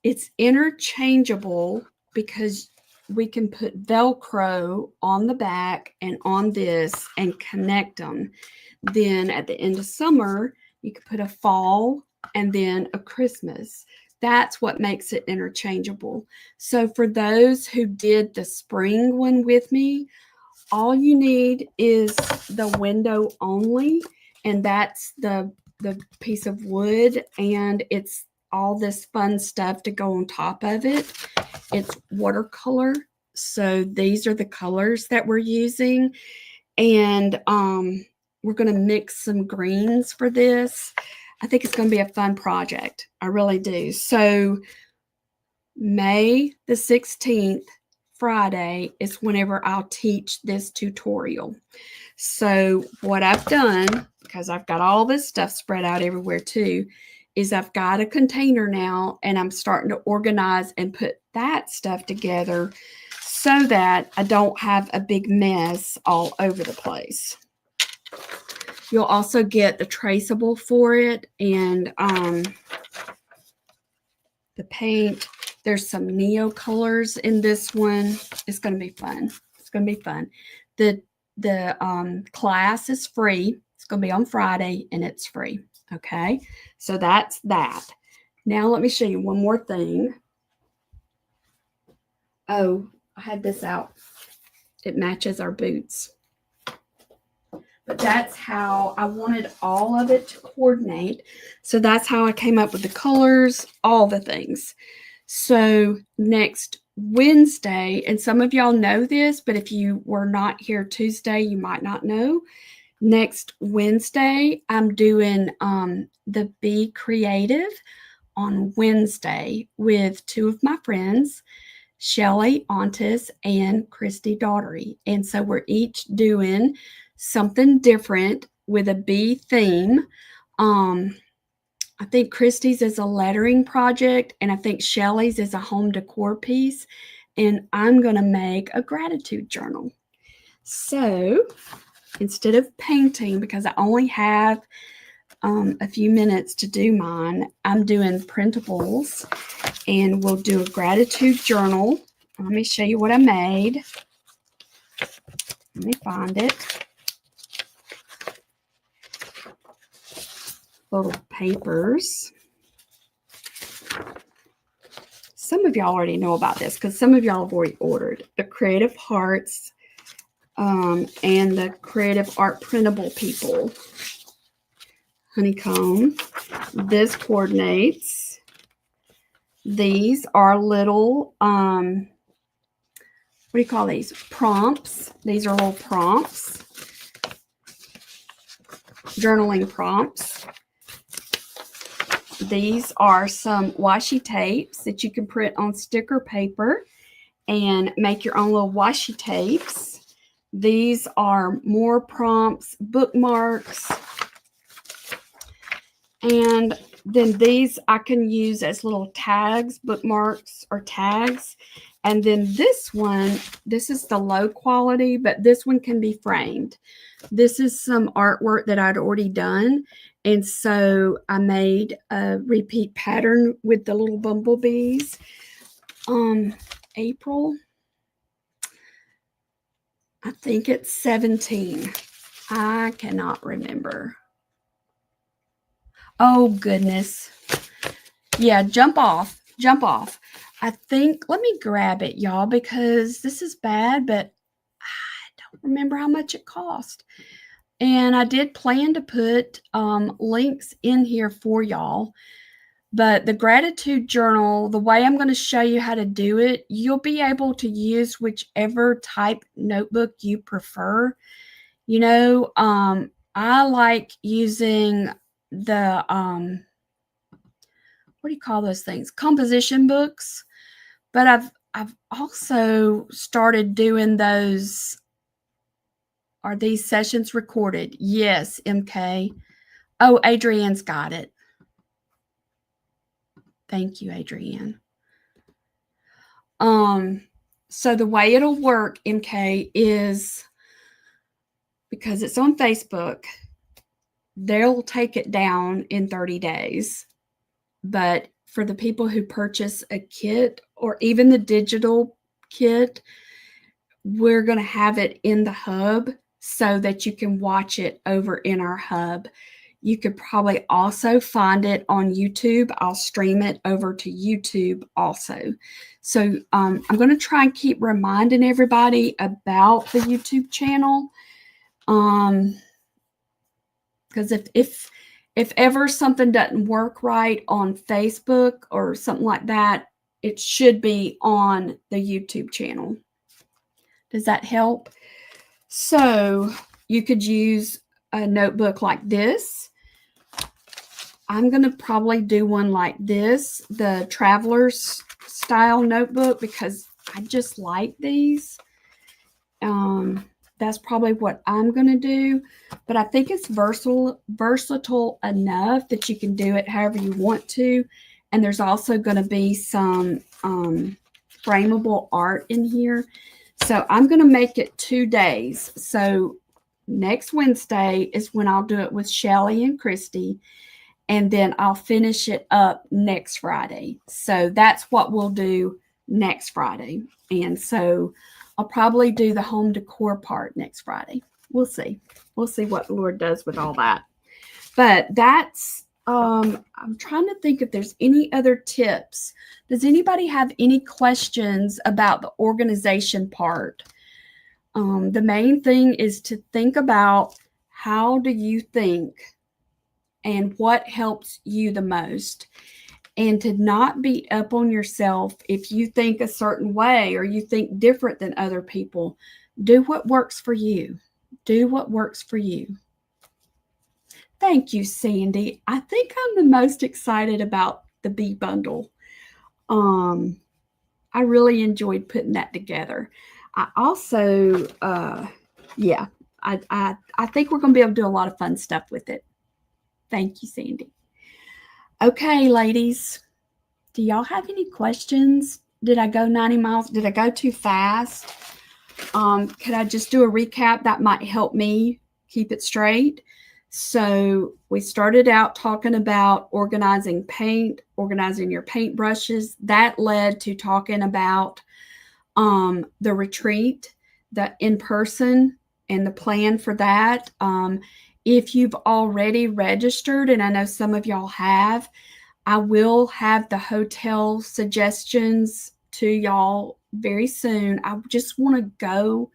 It's interchangeable because we can put Velcro on the back and on this and connect them. Then at the end of summer, you could put a fall and then a Christmas. That's what makes it interchangeable. So for those who did the spring one with me, all you need is the window only, and that's the piece of wood, and it's all this fun stuff to go on top of it. It's watercolor. So these are the colors that we're using. And we're going to mix some greens for this. I think it's going to be a fun project. I really do. So May the 16th, Friday, is whenever I'll teach this tutorial. So what I've done, because I've got all this stuff spread out everywhere too, is I've got a container now, and I'm starting to organize and put that stuff together so that I don't have a big mess all over the place. You'll also get the traceable for it and the paint. There's some neo colors in this one. It's going to be fun. It's going to be fun. The class is free. It's going to be on Friday, and it's free. Okay, so that's that. Now let me show you one more thing. Oh, I had this out. It matches our boots. But that's how I wanted all of it to coordinate. So that's how I came up with the colors, all the things. So next Wednesday, and some of y'all know this, but if you were not here Tuesday, you might not know. Next Wednesday, I'm doing the Be Creative on Wednesday with two of my friends, Shelly Ontis and Christy Daughtery. And so we're each doing something different with a bee theme. I think Christy's is a lettering project, and I think Shelly's is a home decor piece. And I'm going to make a gratitude journal. So instead of painting, because I only have a few minutes to do mine, I'm doing printables, and we'll do a gratitude journal. Let me show you what I made. Let me find it. Little papers. Some of y'all already know about this because some of y'all have already ordered the Creative Hearts and the Creative Art Printable people. Honeycomb. This coordinates. These are little, what do you call these? Prompts. These are little prompts. Journaling prompts. These are some washi tapes that you can print on sticker paper and make your own little washi tapes. These are more prompts, bookmarks. And then these I can use as little tags, bookmarks or tags. And then this one, this is the low quality, but this one can be framed. This is some artwork that I'd already done. And so I made a repeat pattern with the little bumblebees. April, I think it's 17. I cannot remember. Oh, goodness. Yeah, jump off. Jump off. I think, let me grab it, y'all, because this is bad, but I don't remember how much it cost. And I did plan to put links in here for y'all. But the gratitude journal, the way I'm going to show you how to do it, you'll be able to use whichever type notebook you prefer. You know, I like using the, what do you call those things? Composition books. But I've also started doing those. Are these sessions recorded? Yes, MK. Oh, Adrienne's got it. Thank you, Adrienne. So the way it'll work, MK, is because it's on Facebook, they'll take it down in 30 days. But for the people who purchase a kit or even the digital kit, we're going to have it in the hub so that you can watch it over in our hub. You could probably also find it on YouTube. I'll stream it over to YouTube also. So I'm going to try and keep reminding everybody about the YouTube channel. Because if ever something doesn't work right on Facebook or something like that, it should be on the YouTube channel. Does that help? So you could use a notebook like this. I'm going to probably do one like this, the traveler's style notebook, because I just like these. That's probably what I'm going to do. But I think it's versatile enough that you can do it however you want to. And there's also going to be some frameable art in here. So I'm going to make it 2 days. So next Wednesday is when I'll do it with Shelly and Christy. And then I'll finish it up next Friday. So that's what we'll do next Friday. And so I'll probably do the home decor part next Friday. We'll see. We'll see what the Lord does with all that. But that's, I'm trying to think if there's any other tips. Does anybody have any questions about the organization part? The main thing is to think about, how do you think and what helps you the most, and to not beat up on yourself if you think a certain way or you think different than other people. Do what works for you. Do what works for you. Thank you, Sandy. I think I'm the most excited about the bee bundle. I really enjoyed putting that together. I also, yeah, I think we're going to be able to do a lot of fun stuff with it. Thank you, Sandy. Okay, ladies, do y'all have any questions? Did I go 90 miles? Did I go too fast? Could I just do a recap? That might help me keep it straight. So we started out talking about organizing paint, organizing your paint brushes. That led to talking about the retreat, the in-person, and the plan for that. If you've already registered, and I know some of y'all have, I will have the hotel suggestions to y'all very soon. I just want to go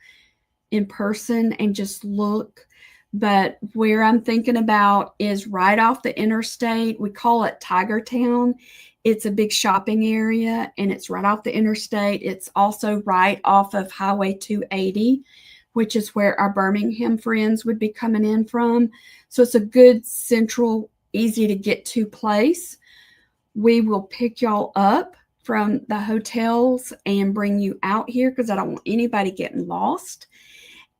in person and just look. But where I'm thinking about is right off the interstate. We call it Tiger Town. It's a big shopping area, and it's right off the interstate. It's also right off of Highway 280, which is where our Birmingham friends would be coming in from. So it's a good central, easy to get to place. We will pick y'all up from the hotels and bring you out here, because I don't want anybody getting lost.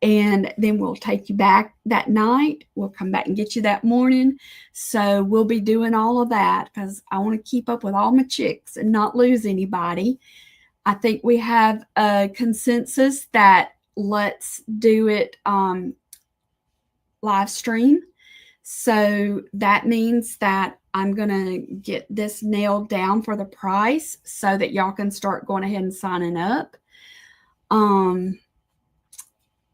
And then we'll take you back that night. We'll come back and get you that morning. So we'll be doing all of that, because I want to keep up with all my chicks and not lose anybody. I think we have a consensus that let's do it live stream. So that means that I'm going to get this nailed down for the price so that y'all can start going ahead and signing up.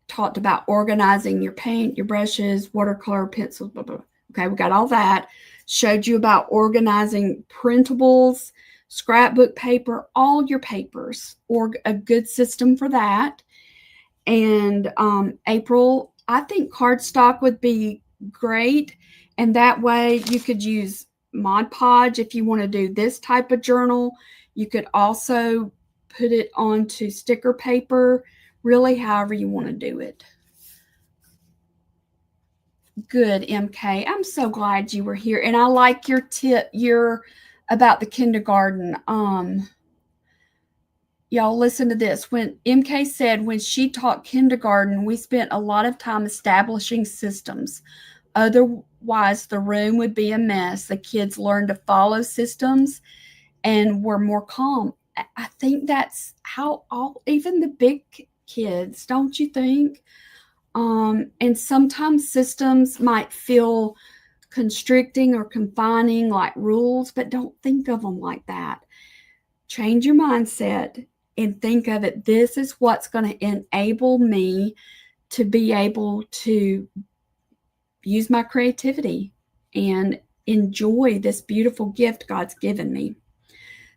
Talked about organizing your paint, your brushes, watercolor, pencils, blah, blah. Okay, we got all that. Showed you about organizing printables, scrapbook paper, all your papers, or a good system for that. And April, I think cardstock would be great. And that way you could use Mod Podge if you want to do this type of journal. You could also put it onto sticker paper, really however you want to do it. Good, MK. I'm so glad you were here. And I like your tip, about the kindergarten. y'all listen to this. When MK said when she taught kindergarten, we spent a lot of time establishing systems. Otherwise, the room would be a mess. The kids learned to follow systems and were more calm. I think that's how even the big kids, don't you think? And sometimes systems might feel constricting or confining, like rules, but don't think of them like that. Change your mindset and think of it. This is what's going to enable me to be able to use my creativity and enjoy this beautiful gift God's given me.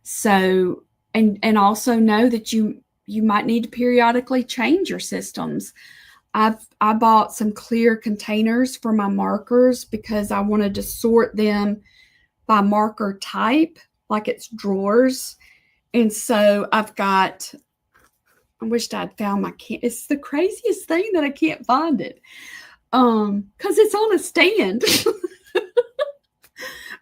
So, and also know that you might need to periodically change your systems. I bought some clear containers for my markers because I wanted to sort them by marker type, like it's drawers. And so I've got, I wished I'd found my it's the craziest thing that I can't find it. Because it's on a stand.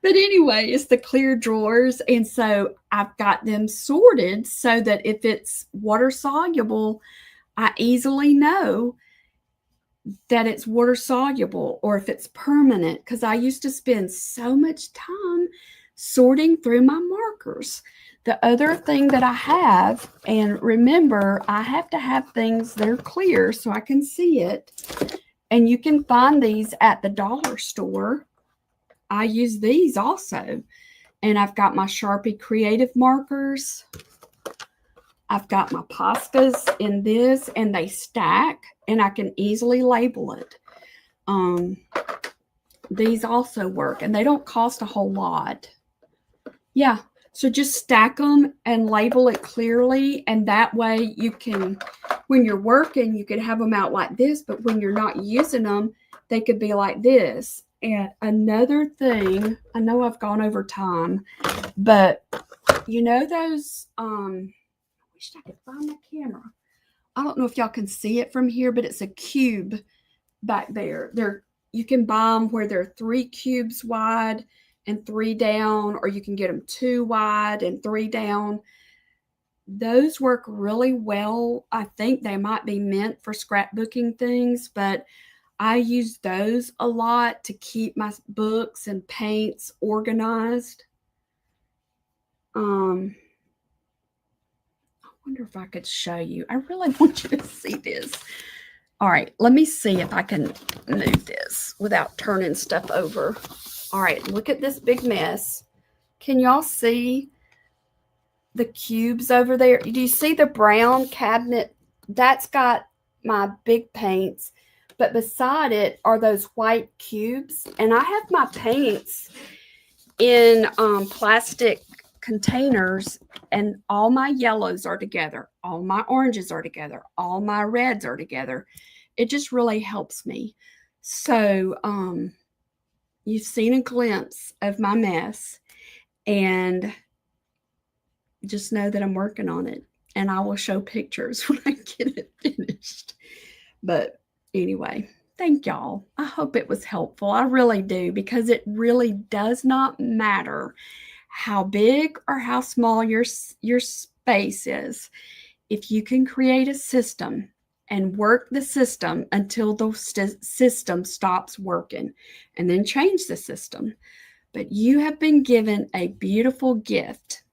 But anyway, it's the clear drawers. And so I've got them sorted so that if it's water soluble, I easily know that it's water soluble, or if it's permanent, because I used to spend so much time sorting through my markers. The other thing that I have, and remember, I have to have things that are clear so I can see it. And you can find these at the dollar store. I use these also. And I've got my Sharpie creative markers. I've got my Poscas in this, and they stack, and I can easily label it. These also work, and they don't cost a whole lot. Yeah, so just stack them and label it clearly, and that way you can, when you're working, you could have them out like this, but when you're not using them, they could be like this. And another thing, I know I've gone over time, but you know those, I wish I could find my camera. I don't know if y'all can see it from here, but it's a cube back there. You can buy them where they're 3 cubes wide and 3 down, or you can get them 2 wide and 3 down. Those work really well. I think they might be meant for scrapbooking things, but I use those a lot to keep my books and paints organized. I wonder if I could show you. I really want you to see this. All right, let me see if I can move this without turning stuff over. All right, look at this big mess. Can y'all see the cubes over there? Do you see the brown cabinet? That's got my big paints, but beside it are those white cubes. And I have my paints in plastic containers, and all my yellows are together, all my oranges are together, all my reds are together. It just really helps me. So you've seen a glimpse of my mess, and just know that I'm working on it, and I will show pictures when I get it finished. But anyway, thank y'all. I hope it was helpful. I really do, because it really does not matter how big or how small your space is. If you can create a system and work the system until the system stops working, and then change the system. But you have been given a beautiful gift.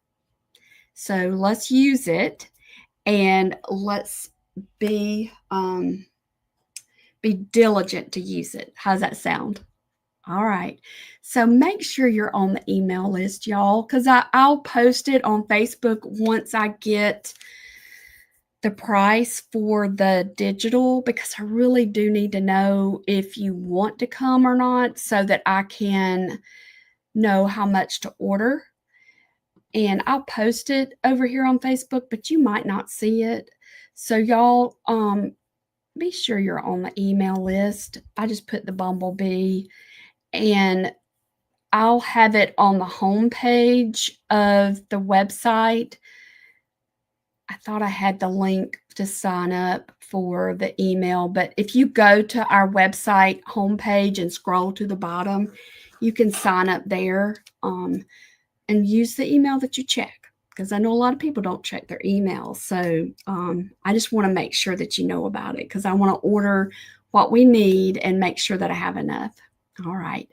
So let's use it, and let's be diligent to use it. How's that sound? All right. So make sure you're on the email list, y'all, because I'll post it on Facebook once I get the price for the digital, because I really do need to know if you want to come or not, so that I can know how much to order. And I'll post it over here on Facebook, but you might not see it. So y'all, be sure you're on the email list. I just put the Bumblebee, and I'll have it on the home page of the website. I thought I had the link to sign up for the email, but if you go to our website homepage and scroll to the bottom, you can sign up there and use the email that you check, because I know a lot of people don't check their emails. So I just want to make sure that you know about it because I want to order what we need and make sure that I have enough. All right.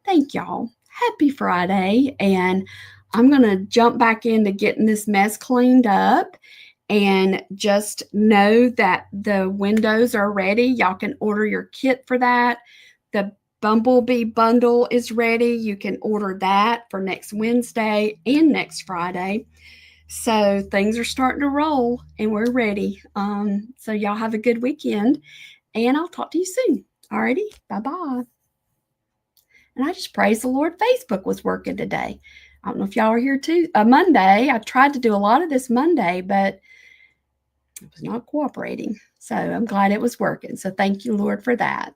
Thank y'all. Happy Friday. And I'm going to jump back into getting this mess cleaned up. And just know that the windows are ready. Y'all can order your kit for that. The Bumblebee bundle is ready. You can order that for next Wednesday and next Friday. So things are starting to roll and we're ready. So y'all have a good weekend and I'll talk to you soon. Alrighty, bye-bye. And I just praise the Lord, Facebook was working today. I don't know if y'all are here too. Monday, I tried to do a lot of this Monday, but it was not cooperating. So I'm glad it was working. So thank you, Lord, for that.